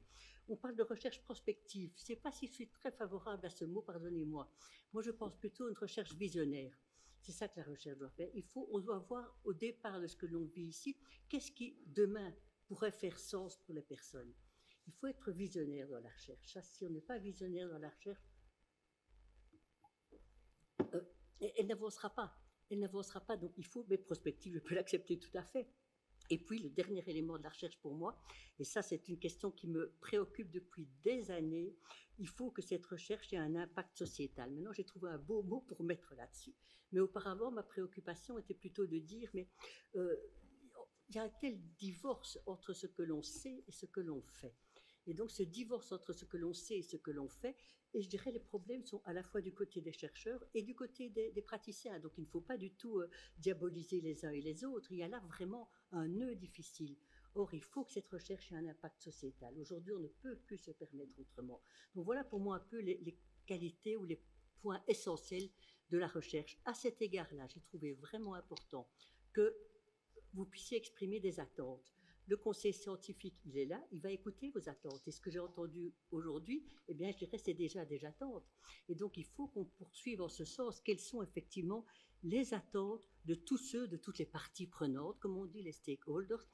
H: On parle de recherche prospective. Je ne sais pas si je suis très favorable à ce mot, pardonnez-moi. Moi, je pense plutôt à une recherche visionnaire. C'est ça que la recherche doit faire. On doit voir au départ de ce que l'on vit ici, qu'est-ce qui, demain, pourrait faire sens pour les personnes. Il faut être visionnaire dans la recherche. Ça, si on n'est pas visionnaire dans la recherche, elle n'avancera pas. Elle n'avancera pas, donc il faut, mais prospective, je peux l'accepter tout à fait. Et puis, le dernier élément de la recherche pour moi, et ça, c'est une question qui me préoccupe depuis des années, il faut que cette recherche ait un impact sociétal. Maintenant, j'ai trouvé un beau mot pour mettre là-dessus. Mais auparavant, ma préoccupation était plutôt de dire, mais il y a un tel divorce entre ce que l'on sait et ce que l'on fait. Et donc, ce divorce entre ce que l'on sait et ce que l'on fait, et je dirais les problèmes sont à la fois du côté des chercheurs et du côté des praticiens. Donc, il ne faut pas du tout diaboliser les uns et les autres. Il y a là vraiment un nœud difficile. Or, il faut que cette recherche ait un impact sociétal. Aujourd'hui, on ne peut plus se permettre autrement. Donc, voilà pour moi un peu les qualités ou les points essentiels de la recherche. À cet égard-là, j'ai trouvé vraiment important que vous puissiez exprimer des attentes. Le conseil scientifique, il est là, il va écouter vos attentes. Et ce que j'ai entendu aujourd'hui, eh bien, je dirais, c'est déjà des attentes. Et donc, il faut qu'on poursuive en ce sens. Quelles sont effectivement les attentes de tous ceux, de toutes les parties prenantes, comme on dit, les stakeholders,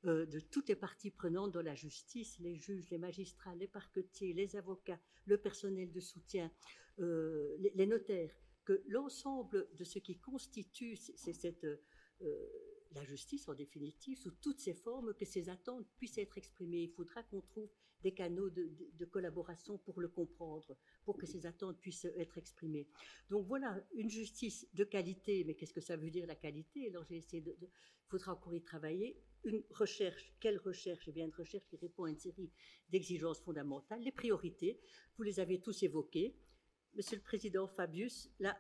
H: de toutes les parties prenantes dans la justice, les juges, les magistrats, les parquetiers, les avocats, le personnel de soutien, les notaires, que l'ensemble de ce qui constitue la justice, en définitive, sous toutes ses formes, que ces attentes puissent être exprimées. Il faudra qu'on trouve des canaux de collaboration pour le comprendre, pour que ces attentes puissent être exprimées. Donc voilà, une justice de qualité, mais qu'est-ce que ça veut dire la qualité? Alors j'ai essayé il faudra encore y travailler. Une recherche, quelle recherche? Eh bien, une recherche qui répond à une série d'exigences fondamentales. Les priorités, vous les avez tous évoquées. Monsieur le Président Fabius, là,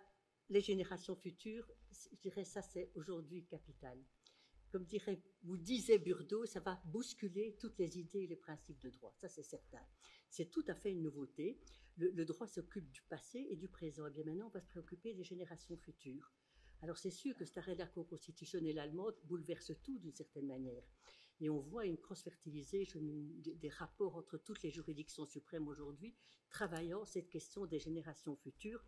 H: les générations futures, je dirais ça, c'est aujourd'hui capital. Comme vous disait Burdeau, ça va bousculer toutes les idées et les principes de droit. Ça, c'est certain. C'est tout à fait une nouveauté. Le droit s'occupe du passé et du présent. Et bien maintenant, on va se préoccuper des générations futures. Alors, c'est sûr que cet arrêt de la Cour constitutionnelle allemande bouleverse tout d'une certaine manière. Et on voit une cross-fertilisation des rapports entre toutes les juridictions suprêmes aujourd'hui, travaillant cette question des générations futures.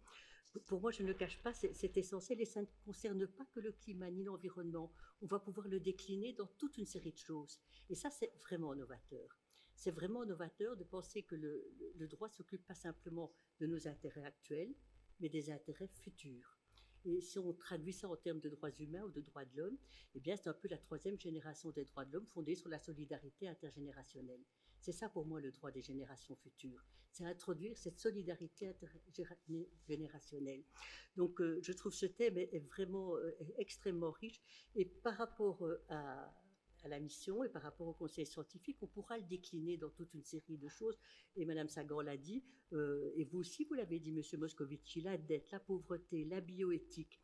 H: Pour moi, je ne le cache pas, c'est essentiel et ça ne concerne pas que le climat ni l'environnement. On va pouvoir le décliner dans toute une série de choses. Et ça, c'est vraiment novateur. C'est vraiment novateur de penser que le droit ne s'occupe pas simplement de nos intérêts actuels, mais des intérêts futurs. Et si on traduit ça en termes de droits humains ou de droits de l'homme, eh bien, c'est un peu la troisième génération des droits de l'homme fondée sur la solidarité intergénérationnelle. C'est ça pour moi le droit des générations futures. C'est introduire cette solidarité intergénérationnelle. Donc je trouve ce thème est vraiment extrêmement riche et par rapport à la mission et par rapport au conseil scientifique, on pourra le décliner dans toute une série de choses. Et Madame Sagan l'a dit, et vous aussi vous l'avez dit, Monsieur Moscovici, la dette, la pauvreté, la bioéthique,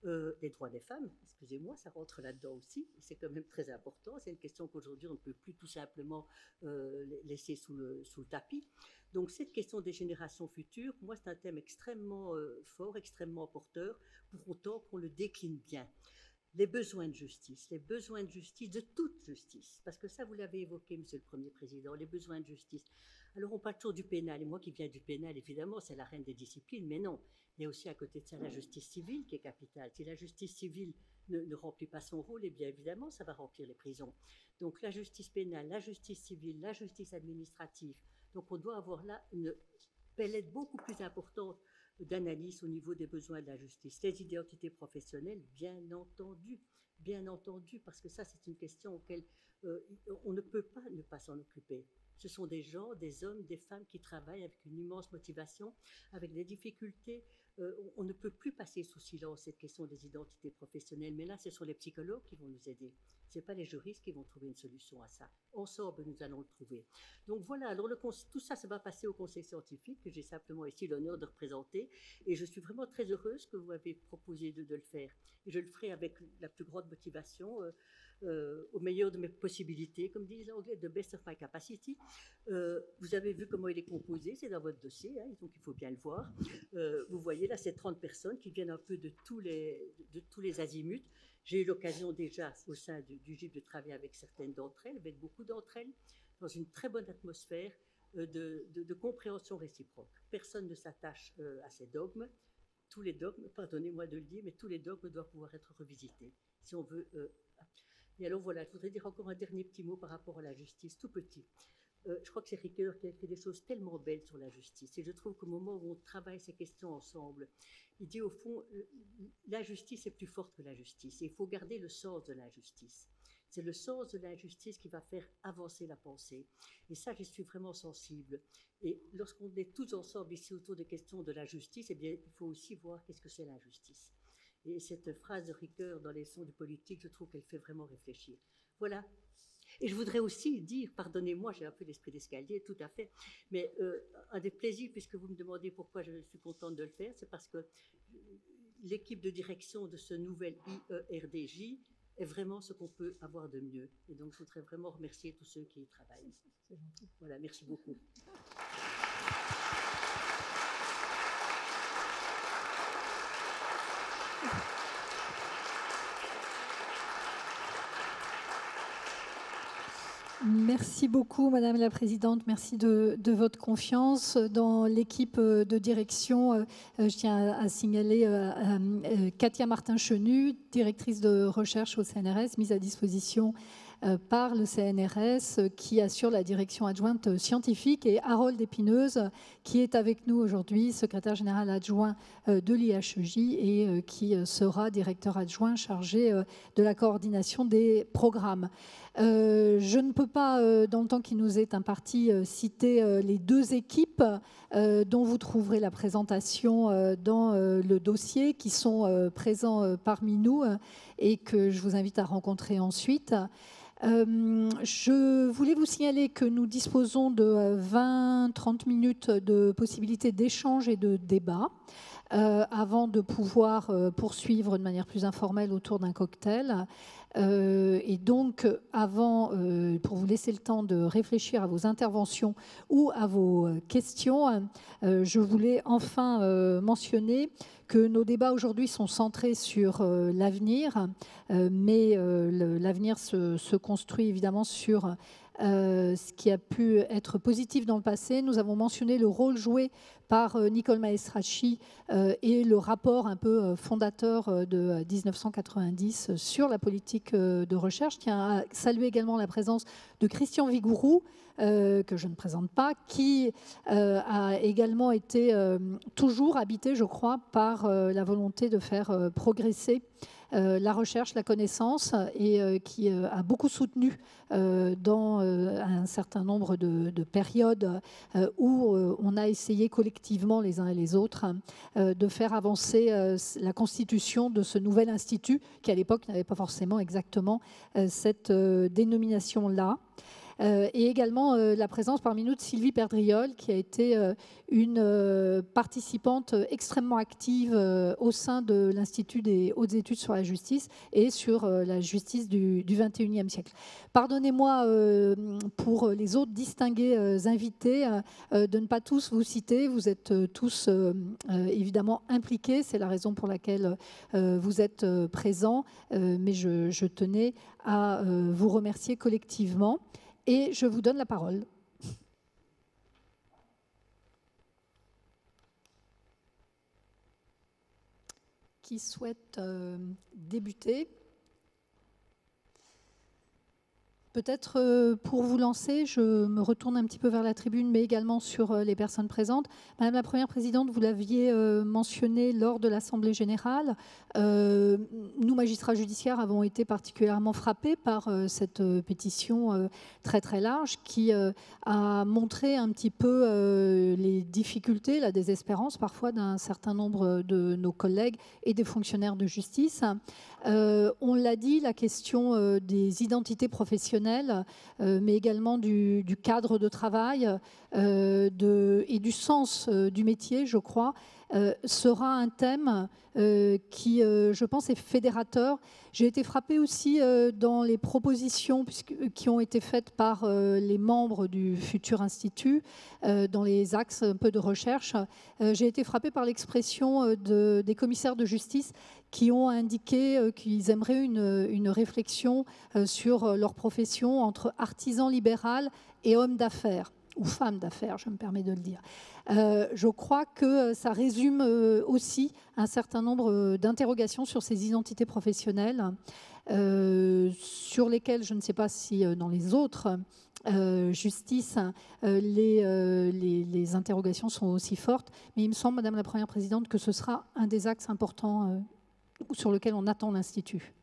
H: les droits des femmes, excusez-moi, ça rentre là-dedans aussi, c'est quand même très important, c'est une question qu'aujourd'hui on ne peut plus tout simplement laisser sous le tapis. Donc cette question des générations futures, pour moi c'est un thème extrêmement fort, extrêmement porteur, pour autant qu'on le décline bien. Les besoins de justice, de toute justice, parce que ça vous l'avez évoqué, Monsieur le Premier Président, les besoins de justice. Alors on parle toujours du pénal, et moi qui viens du pénal, évidemment, c'est la reine des disciplines, mais non, il y a aussi à côté de ça la justice civile qui est capitale. Si la justice civile ne remplit pas son rôle, et bien évidemment, ça va remplir les prisons. Donc la justice pénale, la justice civile, la justice administrative, donc on doit avoir là une palette beaucoup plus importante d'analyse au niveau des besoins de la justice. Les identités professionnelles, bien entendu, parce que ça, c'est une question auquel on ne peut pas ne pas s'en occuper. Ce sont des gens, des hommes, des femmes qui travaillent avec une immense motivation, avec des difficultés. On ne peut plus passer sous silence cette question des identités professionnelles, mais là, ce sont les psychologues qui vont nous aider. Ce n'est pas les juristes qui vont trouver une solution à ça. Ensemble, nous allons le trouver. Donc voilà, alors tout ça, ça va passer au conseil scientifique, que j'ai simplement ici l'honneur de représenter, et je suis vraiment très heureuse que vous m'avez proposé de le faire. Et je le ferai avec la plus grande motivation, au meilleur de mes possibilités, comme disent les Anglais, the best of my capacity. Vous avez vu comment il est composé, c'est dans votre dossier, hein, donc il faut bien le voir. Vous voyez là, c'est 30 personnes qui viennent un peu de tous les azimuts. J'ai eu l'occasion déjà au sein du GIP de travailler avec certaines d'entre elles, avec beaucoup d'entre elles, dans une très bonne atmosphère de compréhension réciproque. Personne ne s'attache à ces dogmes. Tous les dogmes, pardonnez-moi de le dire, mais tous les dogmes doivent pouvoir être revisités. Si on veut. Et alors voilà, je voudrais dire encore un dernier petit mot par rapport à la justice, tout petit. Je crois que c'est Ricoeur qui a écrit des choses tellement belles sur la justice. Et je trouve qu'au moment où on travaille ces questions ensemble, il dit au fond, la justice est plus forte que la justice. Et il faut garder le sens de l'injustice. C'est le sens de l'injustice qui va faire avancer la pensée. Et ça, j'y suis vraiment sensible. Et lorsqu'on est tous ensemble ici autour des questions de la justice, eh bien, il faut aussi voir qu'est-ce que c'est l'injustice. Et cette phrase de Ricoeur dans les sons du politique, je trouve qu'elle fait vraiment réfléchir. Voilà. Et je voudrais aussi dire, pardonnez-moi, j'ai un peu l'esprit d'escalier, tout à fait, mais un des plaisirs, puisque vous me demandez pourquoi je suis contente de le faire, c'est parce que l'équipe de direction de ce nouvel IERDJ est vraiment ce qu'on peut avoir de mieux. Et donc, je voudrais vraiment remercier tous ceux qui y travaillent. Voilà, merci beaucoup.
C: Merci beaucoup, Madame la Présidente. Merci de votre confiance. Dans l'équipe de direction, je tiens à signaler Katia Martin-Chenu, directrice de recherche au CNRS, mise à disposition par le CNRS, qui assure la direction adjointe scientifique, et Harold Épineuse, qui est avec nous aujourd'hui, secrétaire général adjoint de l'IHEJ et qui sera directeur adjoint chargé de la coordination des programmes. Je ne peux pas, dans le temps qui nous est imparti, citer les deux équipes dont vous trouverez la présentation dans le dossier, qui sont présents parmi nous et que je vous invite à rencontrer ensuite. Je voulais vous signaler que nous disposons de 20-30 minutes de possibilités d'échange et de débat avant de pouvoir poursuivre de manière plus informelle autour d'un cocktail. Et donc, avant, pour vous laisser le temps de réfléchir à vos interventions ou à vos questions, je voulais enfin mentionner que nos débats aujourd'hui sont centrés sur l'avenir, mais l'avenir se construit évidemment sur ce qui a pu être positif dans le passé. Nous avons mentionné le rôle joué par Nicole Maestracchi et le rapport un peu fondateur de 1990 sur la politique de recherche. Je tiens à saluer également la présence de Christian Vigourou, que je ne présente pas, qui a également été toujours habité, je crois, par la volonté de faire progresser la recherche, la connaissance, et qui a beaucoup soutenu dans un certain nombre de périodes où on a essayé collectivement les uns et les autres de faire avancer la constitution de ce nouvel institut qui à l'époque n'avait pas forcément exactement cette dénomination-là. Et également la présence parmi nous de Sylvie Perdriol, qui a été une participante extrêmement active au sein de l'Institut des hautes études sur la justice et sur la justice du XXIe siècle. Pardonnez-moi pour les autres distingués invités de ne pas tous vous citer. Vous êtes tous évidemment impliqués, c'est la raison pour laquelle vous êtes présents, mais je tenais à vous remercier collectivement. Et je vous donne la parole. Qui souhaite débuter ? Peut-être pour vous lancer, je me retourne un petit peu vers la tribune, mais également sur les personnes présentes. Madame la Première Présidente, vous l'aviez mentionné lors de l'Assemblée générale. Nous, magistrats judiciaires, avons été particulièrement frappés par cette pétition très très large qui a montré un petit peu les difficultés, la désespérance parfois d'un certain nombre de nos collègues et des fonctionnaires de justice. On l'a dit, la question des identités professionnelles, mais également du cadre de travail et du sens du métier, je crois, sera un thème qui, je pense, est fédérateur. J'ai été frappée aussi dans les propositions qui ont été faites par les membres du futur institut, dans les axes un peu de recherche. J'ai été frappée par l'expression des commissaires de justice qui ont indiqué qu'ils aimeraient une réflexion sur leur profession entre artisan libéral et homme d'affaires, ou femme d'affaires, je me permets de le dire. Je crois que ça résume aussi un certain nombre d'interrogations sur ces identités professionnelles, sur lesquelles je ne sais pas si dans les autres justices, les interrogations sont aussi fortes, mais il me semble, Madame la Première Présidente, que ce sera un des axes importants sur lequel on attend l'Institut.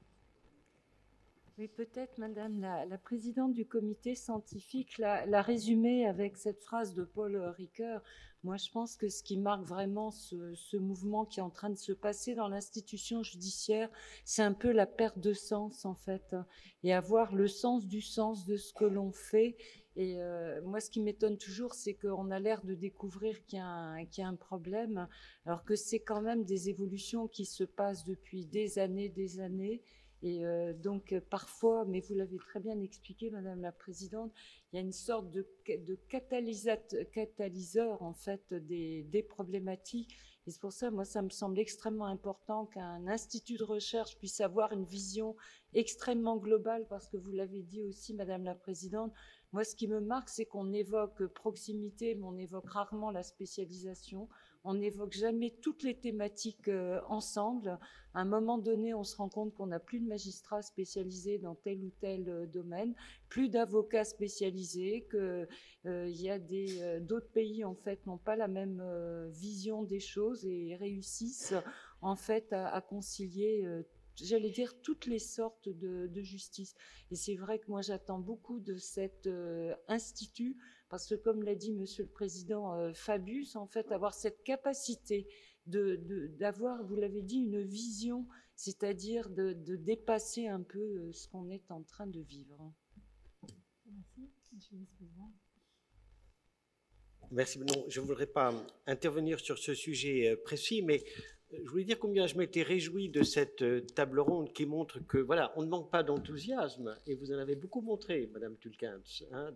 E: Oui, peut-être, Madame la Présidente du comité scientifique l'a résumé avec cette phrase de Paul Ricoeur. Moi, je pense que ce qui marque vraiment ce mouvement qui est en train de se passer dans l'institution judiciaire, c'est un peu la perte de sens, en fait, et avoir le sens du sens de ce que l'on fait. Et moi, ce qui m'étonne toujours, c'est qu'on a l'air de découvrir qu'il y a un problème, alors que c'est quand même des évolutions qui se passent depuis des années. Et donc, parfois, mais vous l'avez très bien expliqué, Madame la Présidente, il y a une sorte de catalyseur, en fait, des problématiques. Et c'est pour ça, moi, ça me semble extrêmement important qu'un institut de recherche puisse avoir une vision extrêmement globale, parce que vous l'avez dit aussi, Madame la Présidente, moi, ce qui me marque, c'est qu'on évoque proximité, mais on évoque rarement la spécialisation. On n'évoque jamais toutes les thématiques ensemble. À un moment donné, on se rend compte qu'on n'a plus de magistrats spécialisés dans tel ou tel domaine, plus d'avocats spécialisés, qu'il y a d'autres pays, en fait, n'ont pas la même vision des choses et réussissent, en fait, à concilier j'allais dire, toutes les sortes de justice. Et c'est vrai que moi, j'attends beaucoup de cet institut, parce que, comme l'a dit Monsieur le Président Fabius, en fait, avoir cette capacité d'avoir, vous l'avez dit, une vision, c'est-à-dire de dépasser un peu ce qu'on est en train de vivre.
C: Merci, Monsieur le Président.
A: Merci. Non, je ne voudrais pas intervenir sur ce sujet précis, mais je voulais dire combien je m'étais réjoui de cette table ronde qui montre que, voilà, on ne manque pas d'enthousiasme, et vous en avez beaucoup montré, Madame Tulkens, hein,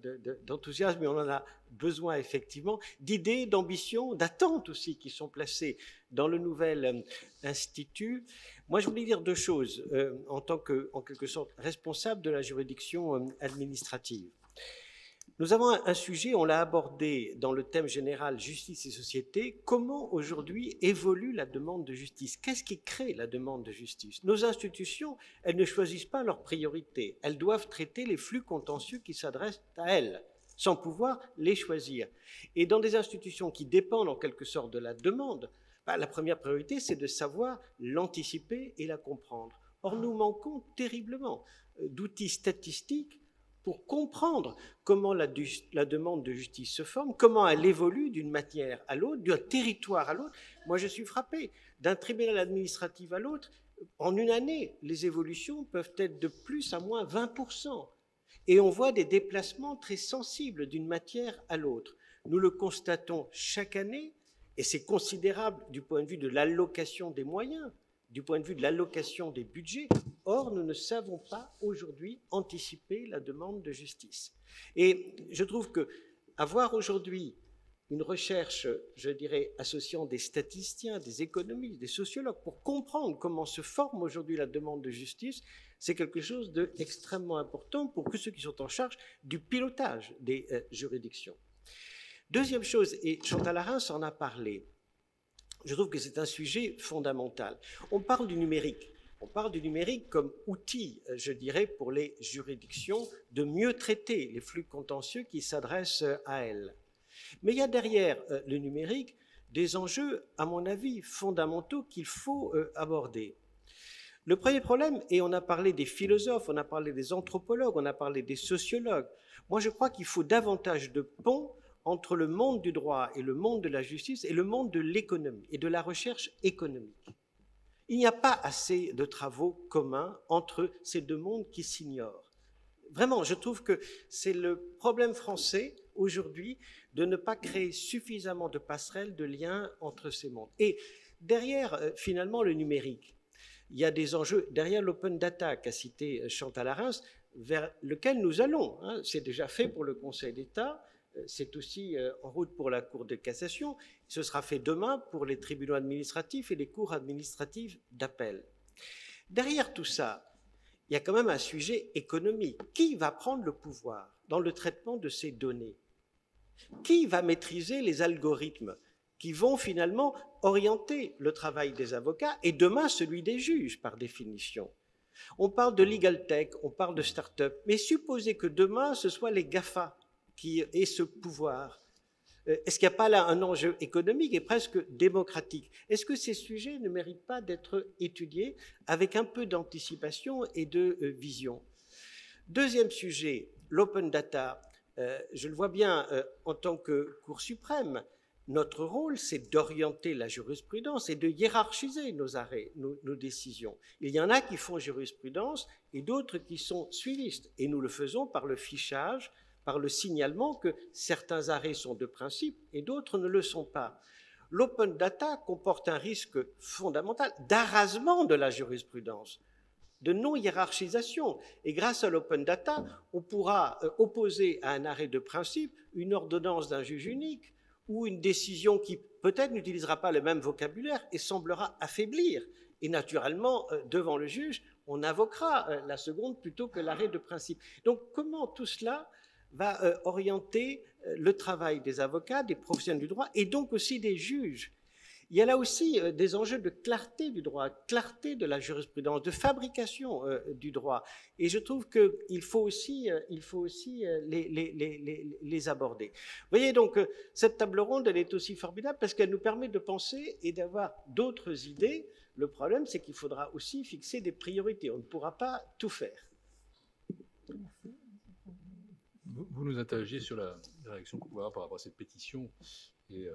A: d'enthousiasme, mais on en a besoin effectivement, d'idées, d'ambitions, d'attentes aussi qui sont placées dans le nouvel institut. Moi, je voulais dire deux choses en tant que, en quelque sorte, responsable de la juridiction administrative. Nous avons un sujet, on l'a abordé dans le thème général justice et société. Comment aujourd'hui évolue la demande de justice? Qu'est-ce qui crée la demande de justice? Nos institutions, elles ne choisissent pas leurs priorités. Elles doivent traiter les flux contentieux qui s'adressent à elles, sans pouvoir les choisir. Et dans des institutions qui dépendent en quelque sorte de la demande, la première priorité, c'est de savoir l'anticiper et la comprendre. Or, nous manquons terriblement d'outils statistiques pour comprendre comment la demande de justice se forme, comment elle évolue d'une matière à l'autre, d'un territoire à l'autre. Moi, je suis frappé. D'un tribunal administratif à l'autre, en une année, les évolutions peuvent être de plus à moins 20%. Et on voit des déplacements très sensibles d'une matière à l'autre. Nous le constatons chaque année, et c'est considérable du point de vue de l'allocation des moyens, du point de vue de l'allocation des budgets. Or, nous ne savons pas aujourd'hui anticiper la demande de justice. Et je trouve qu'avoir aujourd'hui une recherche, je dirais, associant des statisticiens, des économistes, des sociologues, pour comprendre comment se forme aujourd'hui la demande de justice, c'est quelque chose d'extrêmement important pour que ceux qui sont en charge du pilotage des juridictions. Deuxième chose, et Chantal Arens en a parlé, je trouve que c'est un sujet fondamental. On parle du numérique. On parle du numérique comme outil, je dirais, pour les juridictions de mieux traiter les flux contentieux qui s'adressent à elles. Mais il y a derrière le numérique des enjeux, à mon avis, fondamentaux qu'il faut aborder. Le premier problème, et on a parlé des philosophes, on a parlé des anthropologues, on a parlé des sociologues. Moi, je crois qu'il faut davantage de ponts entre le monde du droit et le monde de la justice et le monde de l'économie et de la recherche économique. Il n'y a pas assez de travaux communs entre ces deux mondes qui s'ignorent. Vraiment, je trouve que c'est le problème français aujourd'hui de ne pas créer suffisamment de passerelles, de liens entre ces mondes. Et derrière, finalement, le numérique, il y a des enjeux, derrière l'open data qu'a cité Chantal Arens, vers lequel nous allons. Hein. C'est déjà fait pour le Conseil d'État, c'est aussi en route pour la Cour de cassation, ce sera fait demain pour les tribunaux administratifs et les cours administratives d'appel. Derrière tout ça, il y a quand même un sujet économique. Qui va prendre le pouvoir dans le traitement de ces données? Qui va maîtriser les algorithmes qui vont finalement orienter le travail des avocats et demain celui des juges, par définition? On parle de legal tech, on parle de start-up, mais supposez que demain, ce soit les GAFA qui aient ce pouvoir. Est-ce qu'il n'y a pas là un enjeu économique et presque démocratique? Est-ce que ces sujets ne méritent pas d'être étudiés avec un peu d'anticipation et de vision? Deuxième sujet, l'open data. Je le vois bien en tant que Cour suprême, notre rôle, c'est d'orienter la jurisprudence et de hiérarchiser nos arrêts, nos décisions. Il y en a qui font jurisprudence et d'autres qui sont suivistes. Et nous le faisons par le fichage, par le signalement que certains arrêts sont de principe et d'autres ne le sont pas. L'open data comporte un risque fondamental d'arasement de la jurisprudence, de non-hiérarchisation. Et grâce à l'open data, on pourra opposer à un arrêt de principe une ordonnance d'un juge unique ou une décision qui peut-être n'utilisera pas le même vocabulaire et semblera affaiblir. Et naturellement, devant le juge, on invoquera la seconde plutôt que l'arrêt de principe. Donc comment tout cela va orienter le travail des avocats, des professionnels du droit et donc aussi des juges? Il y a là aussi des enjeux de clarté du droit, clarté de la jurisprudence, de fabrication du droit. Et je trouve qu'il faut aussi, les aborder. Vous voyez donc, cette table ronde, elle est aussi formidable parce qu'elle nous permet de penser et d'avoir d'autres idées. Le problème, c'est qu'il faudra aussi fixer des priorités. On ne pourra pas tout faire.
F: Vous nous interrogiez sur la réaction qu'on peut avoir par rapport à cette pétition. Et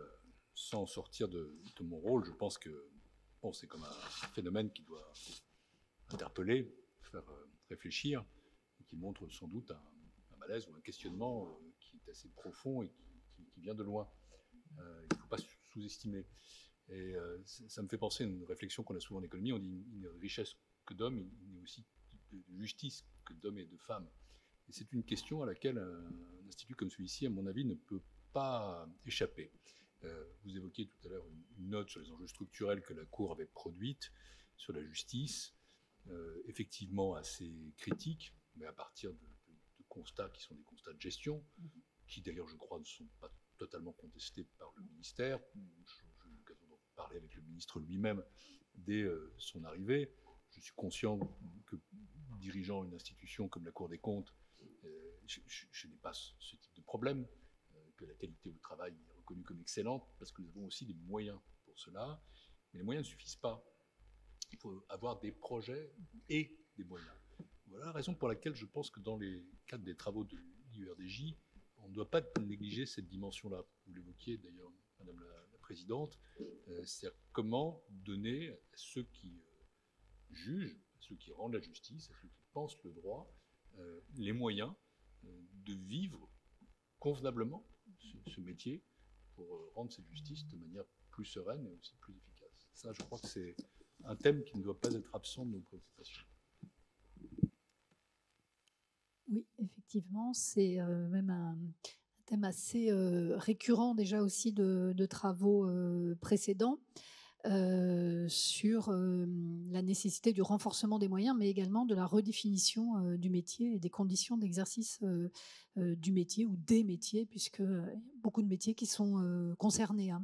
F: sans sortir de mon rôle, je pense que bon, c'est comme un phénomène qui doit interpeller, faire réfléchir, et qui montre sans doute un malaise ou un questionnement qui est assez profond et qui vient de loin. Il ne faut pas sous-estimer. Et ça me fait penser à une réflexion qu'on a souvent en économie. On dit une richesse que d'hommes, il y a aussi de justice que d'hommes et de femmes. Et c'est une question à laquelle un institut comme celui-ci, à mon avis, ne peut pas échapper. Vous évoquiez tout à l'heure une note sur les enjeux structurels que la Cour avait produite sur la justice, effectivement assez critique, mais à partir de constats qui sont des constats de gestion, qui d'ailleurs, je crois, ne sont pas totalement contestés par le ministère. J'ai eu l'occasion d'en parler avec le ministre lui-même dès son arrivée. Je suis conscient que dirigeant une institution comme la Cour des comptes, je n'ai pas ce type de problème, que la qualité au travail est reconnue comme excellente, parce que nous avons aussi des moyens pour cela, mais les moyens ne suffisent pas. Il faut avoir des projets et des moyens. Voilà la raison pour laquelle je pense que dans les cadres des travaux de l'IERDJ, on ne doit pas négliger cette dimension-là. Vous l'évoquiez d'ailleurs, Madame la Présidente, c'est comment donner à ceux qui jugent, à ceux qui rendent la justice, à ceux qui pensent le droit, les moyens de vivre convenablement ce métier pour rendre cette justice de manière plus sereine et aussi plus efficace. Ça, je crois que c'est un thème qui ne doit pas être absent de nos préoccupations.
C: Oui, effectivement, c'est même un thème assez récurrent déjà aussi de travaux précédents. Sur la nécessité du renforcement des moyens, mais également de la redéfinition du métier et des conditions d'exercice du métier ou des métiers, puisque beaucoup de métiers qui sont concernés. Hein.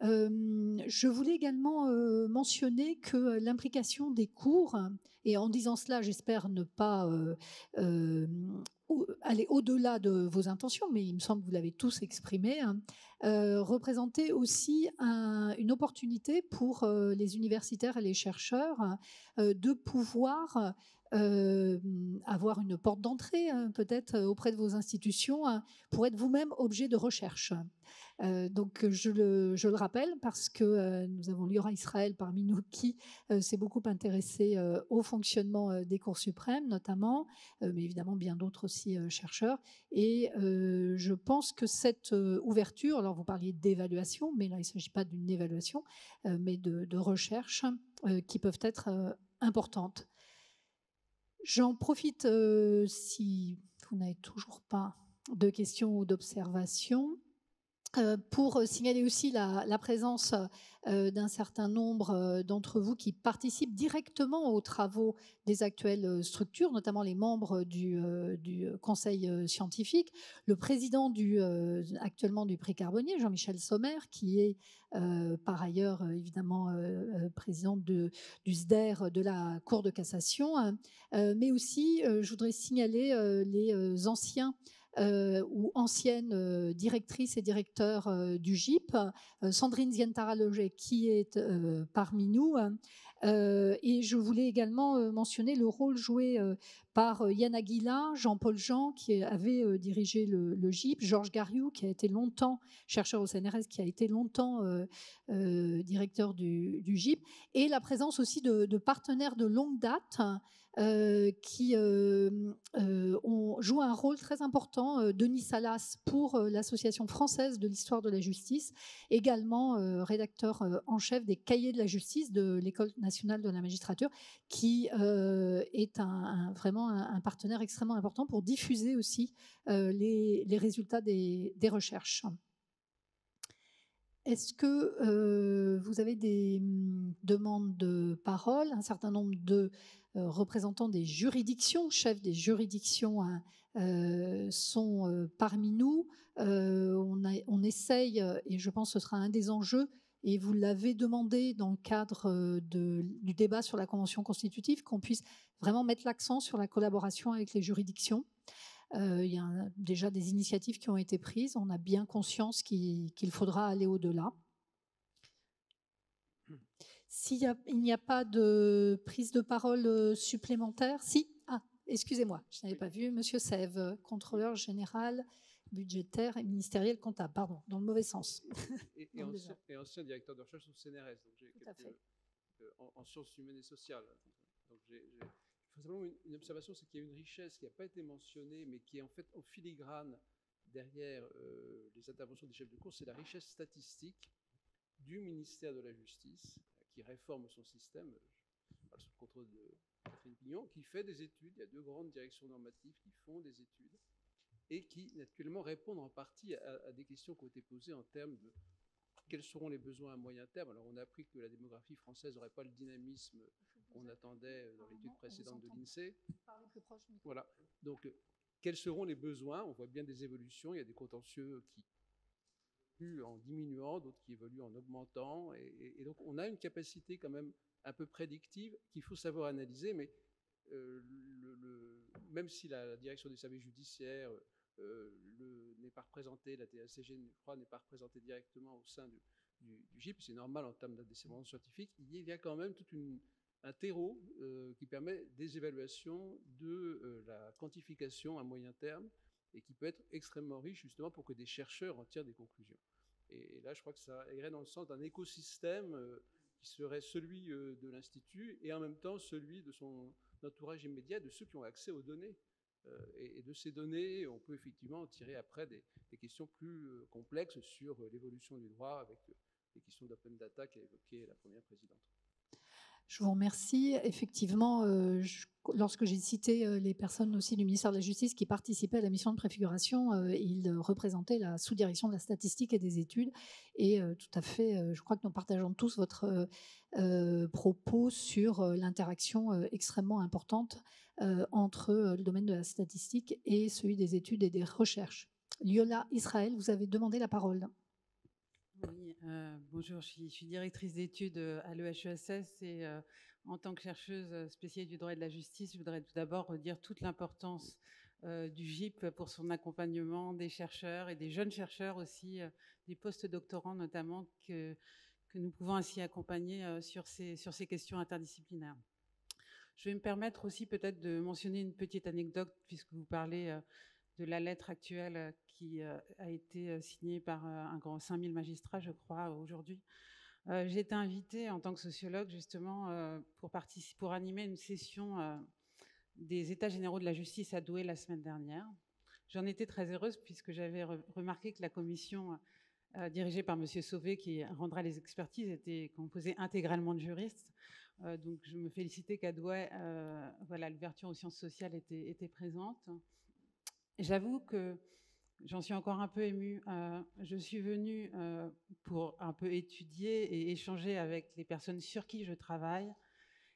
C: Je voulais également mentionner que l'implication des cours, et en disant cela, j'espère ne pas aller au-delà de vos intentions, mais il me semble que vous l'avez tous exprimé, hein, représentait aussi une opportunité pour les universitaires et les chercheurs de pouvoir avoir une porte d'entrée peut-être auprès de vos institutions pour être vous-même objet de recherche. Donc je le rappelle parce que nous avons Liora Israël parmi nous qui s'est beaucoup intéressé au fonctionnement des cours suprêmes notamment, mais évidemment bien d'autres aussi chercheurs. Et je pense que cette ouverture, alors vous parliez d'évaluation, mais là il ne s'agit pas d'une évaluation, mais de recherche qui peuvent être importantes. J'en profite si vous n'avez toujours pas de questions ou d'observations. Pour signaler aussi la présence d'un certain nombre d'entre vous qui participent directement aux travaux des actuelles structures, notamment les membres du conseil scientifique, le président actuellement du prix Carbonnier, Jean-Michel Sommer, qui est par ailleurs évidemment président du SDER de la Cour de cassation, mais aussi je voudrais signaler les anciens ou ancienne directrice et directeur du GIP, Sandrine Zientara-Leger, qui est parmi nous. Et je voulais également mentionner le rôle joué par Yann Aguila, Jean-Paul Jean, qui avait dirigé le GIP, Georges Gariou, qui a été longtemps chercheur au CNRS, qui a été longtemps directeur du GIP, et la présence aussi de partenaires de longue date qui jouent un rôle très important. Denis Salas pour l'Association française de l'histoire de la justice, également rédacteur en chef des cahiers de la justice de l'École nationale de la magistrature, qui est vraiment un partenaire extrêmement important pour diffuser aussi les résultats des recherches. Est-ce que vous avez des demandes de parole? Un certain nombre de représentants des juridictions, chefs des juridictions sont parmi nous. On essaye, et je pense que ce sera un des enjeux, et vous l'avez demandé dans le cadre du débat sur la Convention constitutive, qu'on puisse vraiment mettre l'accent sur la collaboration avec les juridictions. Il y a déjà des initiatives qui ont été prises. On a bien conscience qu'il faudra aller au-delà. S'il n'y a pas de prise de parole supplémentaire, si. Ah, excusez-moi, je n'avais pas vu. Monsieur Sèvres, contrôleur général budgétaire et ministériel comptable. Pardon, dans le mauvais sens.
I: Et ancien directeur de recherche au CNRS. Donc j'ai en sciences humaines et sociales. Donc il faut simplement une observation, c'est qu'il y a une richesse qui n'a pas été mentionnée, mais qui est en fait en filigrane derrière les interventions des chefs de cour, c'est la richesse statistique du ministère de la Justice, qui réforme son système, sous le contrôle de Catherine Pignon, qui fait des études. Il y a 2 grandes directions normatives qui font des études et qui, naturellement, répondent en partie à des questions qui ont été posées en termes de quels seront les besoins à moyen terme. Alors, on a appris que la démographie française n'aurait pas le dynamisme qu'on attendait dans l'étude précédente de l'INSEE. Voilà. Donc, quels seront les besoins? On voit bien des évolutions. Il y a des contentieux qui évoluent en diminuant, d'autres qui évoluent en augmentant. Et donc, on a une capacité quand même un peu prédictive qu'il faut savoir analyser. Mais même si la direction des services judiciaires n'est pas représentée, la TACG, je crois, n'est pas représentée directement au sein du GIP, c'est normal en termes d'indépendance scientifique, il y a quand même tout un terreau qui permet des évaluations de la quantification à moyen terme et qui peut être extrêmement riche justement pour que des chercheurs en tirent des conclusions. Et là, je crois que ça irait dans le sens d'un écosystème qui serait celui de l'Institut et en même temps celui de son entourage immédiat, de ceux qui ont accès aux données. Et de ces données, on peut effectivement tirer après des questions plus complexes sur l'évolution du droit avec les questions d'open data qu'a évoquées la première présidente.
C: Je vous remercie. Effectivement, lorsque j'ai cité les personnes aussi du ministère de la Justice qui participaient à la mission de préfiguration, ils représentaient la sous-direction de la statistique et des études. Et tout à fait, je crois que nous partageons tous votre propos sur l'interaction extrêmement importante entre le domaine de la statistique et celui des études et des recherches. Liora Israël, vous avez demandé la parole.
J: Oui, bonjour, je suis directrice d'études à l'EHESS et en tant que chercheuse spécialisée du droit et de la justice, je voudrais tout d'abord redire toute l'importance du GIP pour son accompagnement des chercheurs et des jeunes chercheurs aussi, des post-doctorants notamment, que nous pouvons ainsi accompagner sur ces questions interdisciplinaires. Je vais me permettre aussi peut-être de mentionner une petite anecdote, puisque vous parlez de la lettre actuelle qui a été signée par un grand 5000 magistrats, je crois, aujourd'hui. J'ai été invitée en tant que sociologue, justement, pour animer une session des États généraux de la justice à Douai la semaine dernière. J'en étais très heureuse, puisque j'avais remarqué que la commission dirigée par M. Sauvé, qui rendra les expertises, était composée intégralement de juristes. Donc, je me félicitais qu'à Douai, voilà, l'ouverture aux sciences sociales était présente. J'avoue que j'en suis encore un peu émue. Je suis venue pour un peu étudier et échanger avec les personnes sur qui je travaille.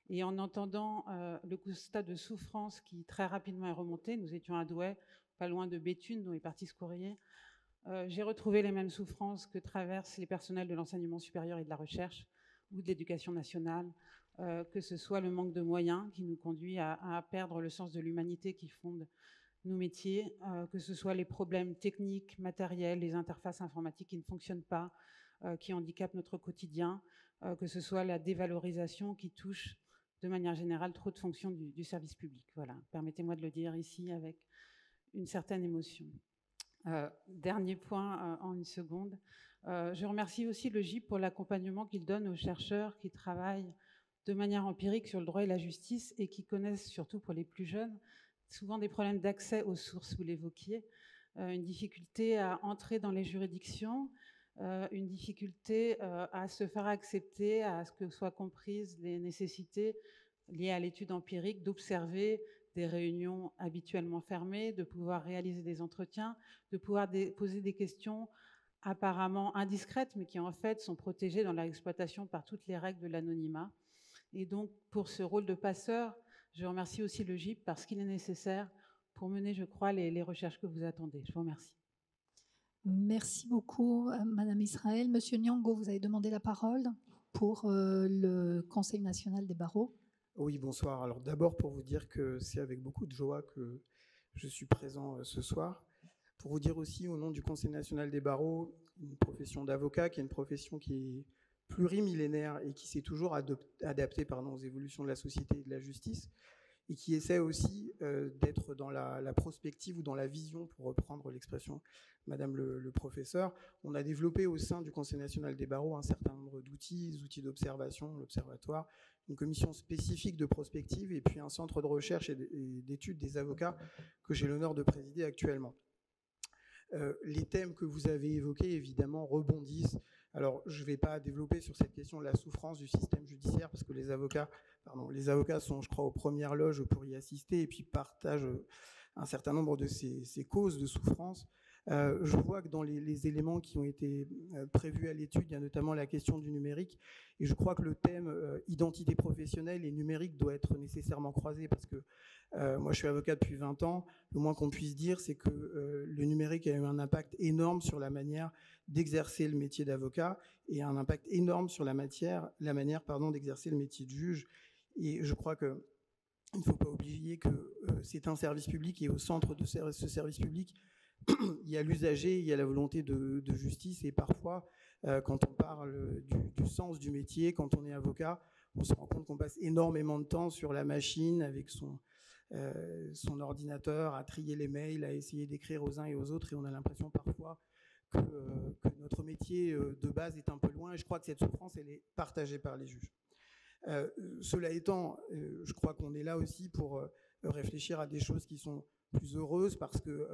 J: Et en entendant le constat de souffrance qui très rapidement est remonté, nous étions à Douai, pas loin de Béthune, dont est parti ce courrier, j'ai retrouvé les mêmes souffrances que traversent les personnels de l'enseignement supérieur et de la recherche ou de l'éducation nationale, que ce soit le manque de moyens qui nous conduit à perdre le sens de l'humanité qui fonde nos métiers, que ce soit les problèmes techniques, matériels, les interfaces informatiques qui ne fonctionnent pas, qui handicapent notre quotidien, que ce soit la dévalorisation qui touche de manière générale trop de fonctions du service public. Voilà, permettez-moi de le dire ici avec une certaine émotion. Dernier point en une seconde. Je remercie aussi le GIP pour l'accompagnement qu'il donne aux chercheurs qui travaillent de manière empirique sur le droit et la justice et qui connaissent, surtout pour les plus jeunes, souvent des problèmes d'accès aux sources, vous l'évoquiez, une difficulté à entrer dans les juridictions, une difficulté à se faire accepter, à ce que soient comprises les nécessités liées à l'étude empirique, d'observer des réunions habituellement fermées, de pouvoir réaliser des entretiens, de pouvoir poser des questions apparemment indiscrètes, mais qui en fait sont protégées dans leur exploitation par toutes les règles de l'anonymat. Et donc, pour ce rôle de passeur, je remercie aussi le GIP parce qu'il est nécessaire pour mener, je crois, les recherches que vous attendez. Je vous remercie.
C: Merci beaucoup, Madame Israël. Monsieur Nyongo, vous avez demandé la parole pour le Conseil national des barreaux.
K: Oui, bonsoir. Alors d'abord, pour vous dire que c'est avec beaucoup de joie que je suis présent ce soir. Pour vous dire aussi, au nom du Conseil national des barreaux, une profession d'avocat qui est une profession qui est plurimillénaire et qui s'est toujours adaptée aux évolutions de la société et de la justice, et qui essaie aussi d'être dans la prospective ou dans la vision, pour reprendre l'expression Madame le professeur. On a développé au sein du Conseil national des barreaux un certain nombre d'outils, des outils d'observation, l'observatoire, une commission spécifique de prospective et puis un centre de recherche et d'études des avocats que j'ai l'honneur de présider actuellement. Les thèmes que vous avez évoqués, évidemment, rebondissent. Alors, je ne vais pas développer sur cette question de la souffrance du système judiciaire, parce que les avocats sont, je crois, aux premières loges pour y assister et puis partagent un certain nombre de ces causes de souffrance. Je vois que dans les éléments qui ont été prévus à l'étude, il y a notamment la question du numérique. Et je crois que le thème identité professionnelle et numérique doit être nécessairement croisé, parce que moi, je suis avocat depuis 20 ans. Le moins qu'on puisse dire, c'est que le numérique a eu un impact énorme sur la manière d'exercer le métier d'avocat et un impact énorme sur la manière d'exercer le métier de juge. Et je crois qu'il ne faut pas oublier que c'est un service public, et au centre de ce service public, il y a l'usager, il y a la volonté de justice, et parfois, quand on parle du sens du métier, quand on est avocat, on se rend compte qu'on passe énormément de temps sur la machine avec son ordinateur, à trier les mails, à essayer d'écrire aux uns et aux autres, et on a l'impression parfois que notre métier de base est un peu loin, et je crois que cette souffrance, elle est partagée par les juges. Cela étant, je crois qu'on est là aussi pour réfléchir à des choses qui sont plus heureuses, parce que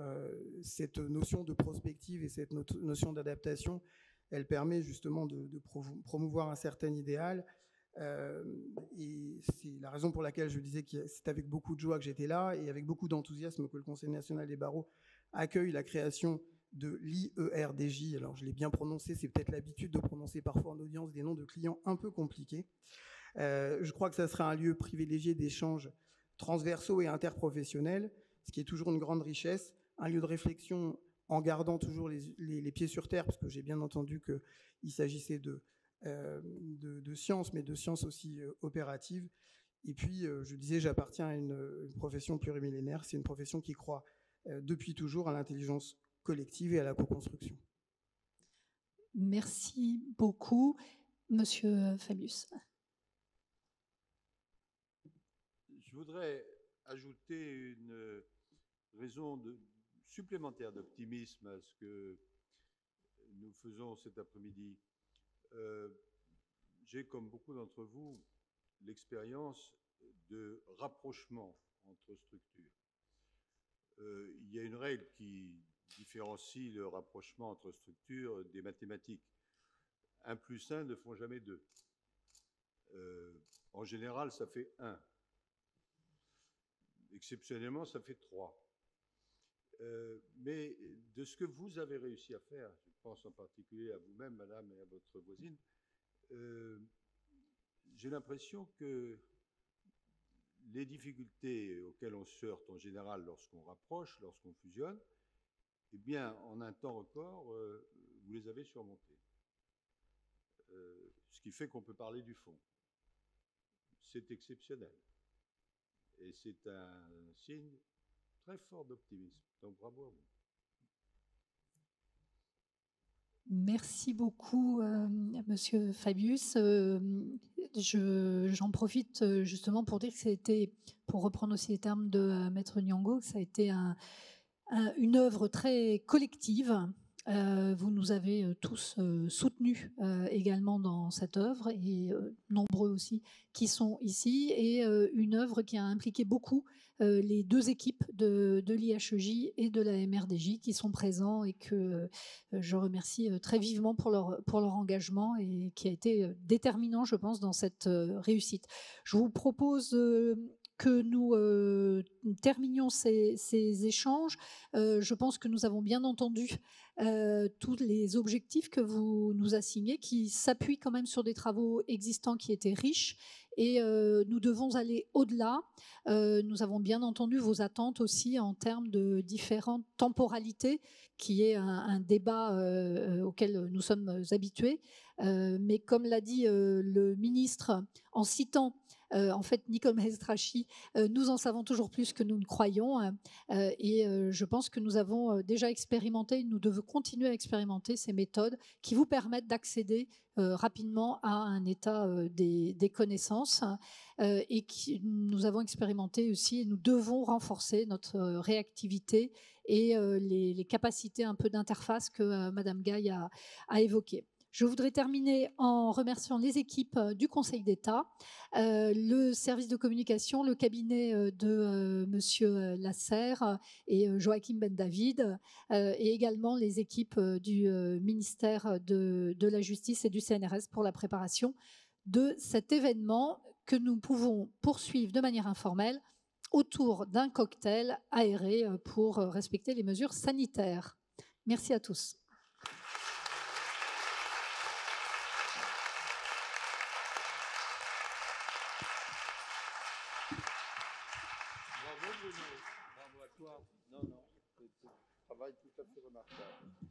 K: cette notion de prospective et cette notion d'adaptation, elle permet justement de promouvoir un certain idéal. Et c'est la raison pour laquelle je disais que c'est avec beaucoup de joie que j'étais là et avec beaucoup d'enthousiasme que le Conseil national des barreaux accueille la création de l'IERDJ. Alors je l'ai bien prononcé, c'est peut-être l'habitude de prononcer parfois en audience des noms de clients un peu compliqués. Je crois que ça sera un lieu privilégié d'échanges transversaux et interprofessionnels, ce qui est toujours une grande richesse, un lieu de réflexion en gardant toujours les pieds sur terre, parce que j'ai bien entendu qu'il s'agissait de sciences, mais de sciences aussi opératives. Et puis, je disais, j'appartiens à une profession plurimillénaire. C'est une profession qui croit depuis toujours à l'intelligence collective et à la co-construction.
C: Merci beaucoup. Monsieur Fabius.
D: voudrais ajouter une raison supplémentaire d'optimisme à ce que nous faisons cet après-midi. J'ai, comme beaucoup d'entre vous, l'expérience de rapprochement entre structures. Il y a une règle qui différencie le rapprochement entre structures des mathématiques. 1 plus 1 ne font jamais 2. En général, ça fait 1. Exceptionnellement, ça fait 3. Mais de ce que vous avez réussi à faire, je pense en particulier à vous-même, madame, et à votre voisine, j'ai l'impression que les difficultés auxquelles on se heurte en général lorsqu'on rapproche, lorsqu'on fusionne, eh bien, en un temps record, vous les avez surmontées. Ce qui fait qu'on peut parler du fond. C'est exceptionnel. Et c'est un signe très fort d'optimisme. Donc, bravo à vous.
C: Merci beaucoup, Monsieur Fabius. J'en profite justement pour dire que c'était, pour reprendre aussi les termes de Maître Nyongo, que ça a été une œuvre très collective. Vous nous avez tous soutenus également dans cette œuvre, et nombreux aussi qui sont ici, et une œuvre qui a impliqué beaucoup les deux équipes de l'IHEJ et de la MRDJ qui sont présents, et que je remercie très vivement pour leur engagement, et qui a été déterminant, je pense, dans cette réussite. Je vous propose que nous terminions ces échanges. Je pense que nous avons bien entendu tous les objectifs que vous nous assignez, qui s'appuient quand même sur des travaux existants qui étaient riches, et nous devons aller au-delà. Nous avons bien entendu vos attentes aussi en termes de différentes temporalités, qui est un débat auquel nous sommes habitués. Mais comme l'a dit le ministre en citant en fait, Nicole Maestrachi, nous en savons toujours plus que nous ne croyons, et je pense que nous avons déjà expérimenté, nous devons continuer à expérimenter ces méthodes qui vous permettent d'accéder rapidement à un état des connaissances, et nous avons expérimenté aussi, et nous devons renforcer notre réactivité et les capacités un peu d'interface que Madame Gaille a évoquées. Je voudrais terminer en remerciant les équipes du Conseil d'État, le service de communication, le cabinet de Monsieur Lasserre et Joachim Ben David, et également les équipes du ministère de la Justice et du CNRS pour la préparation de cet événement que nous pouvons poursuivre de manière informelle autour d'un cocktail aéré pour respecter les mesures sanitaires. Merci à tous.
D: Bravo Bruno, bravo à toi. Non, c'est un travail tout à fait remarquable.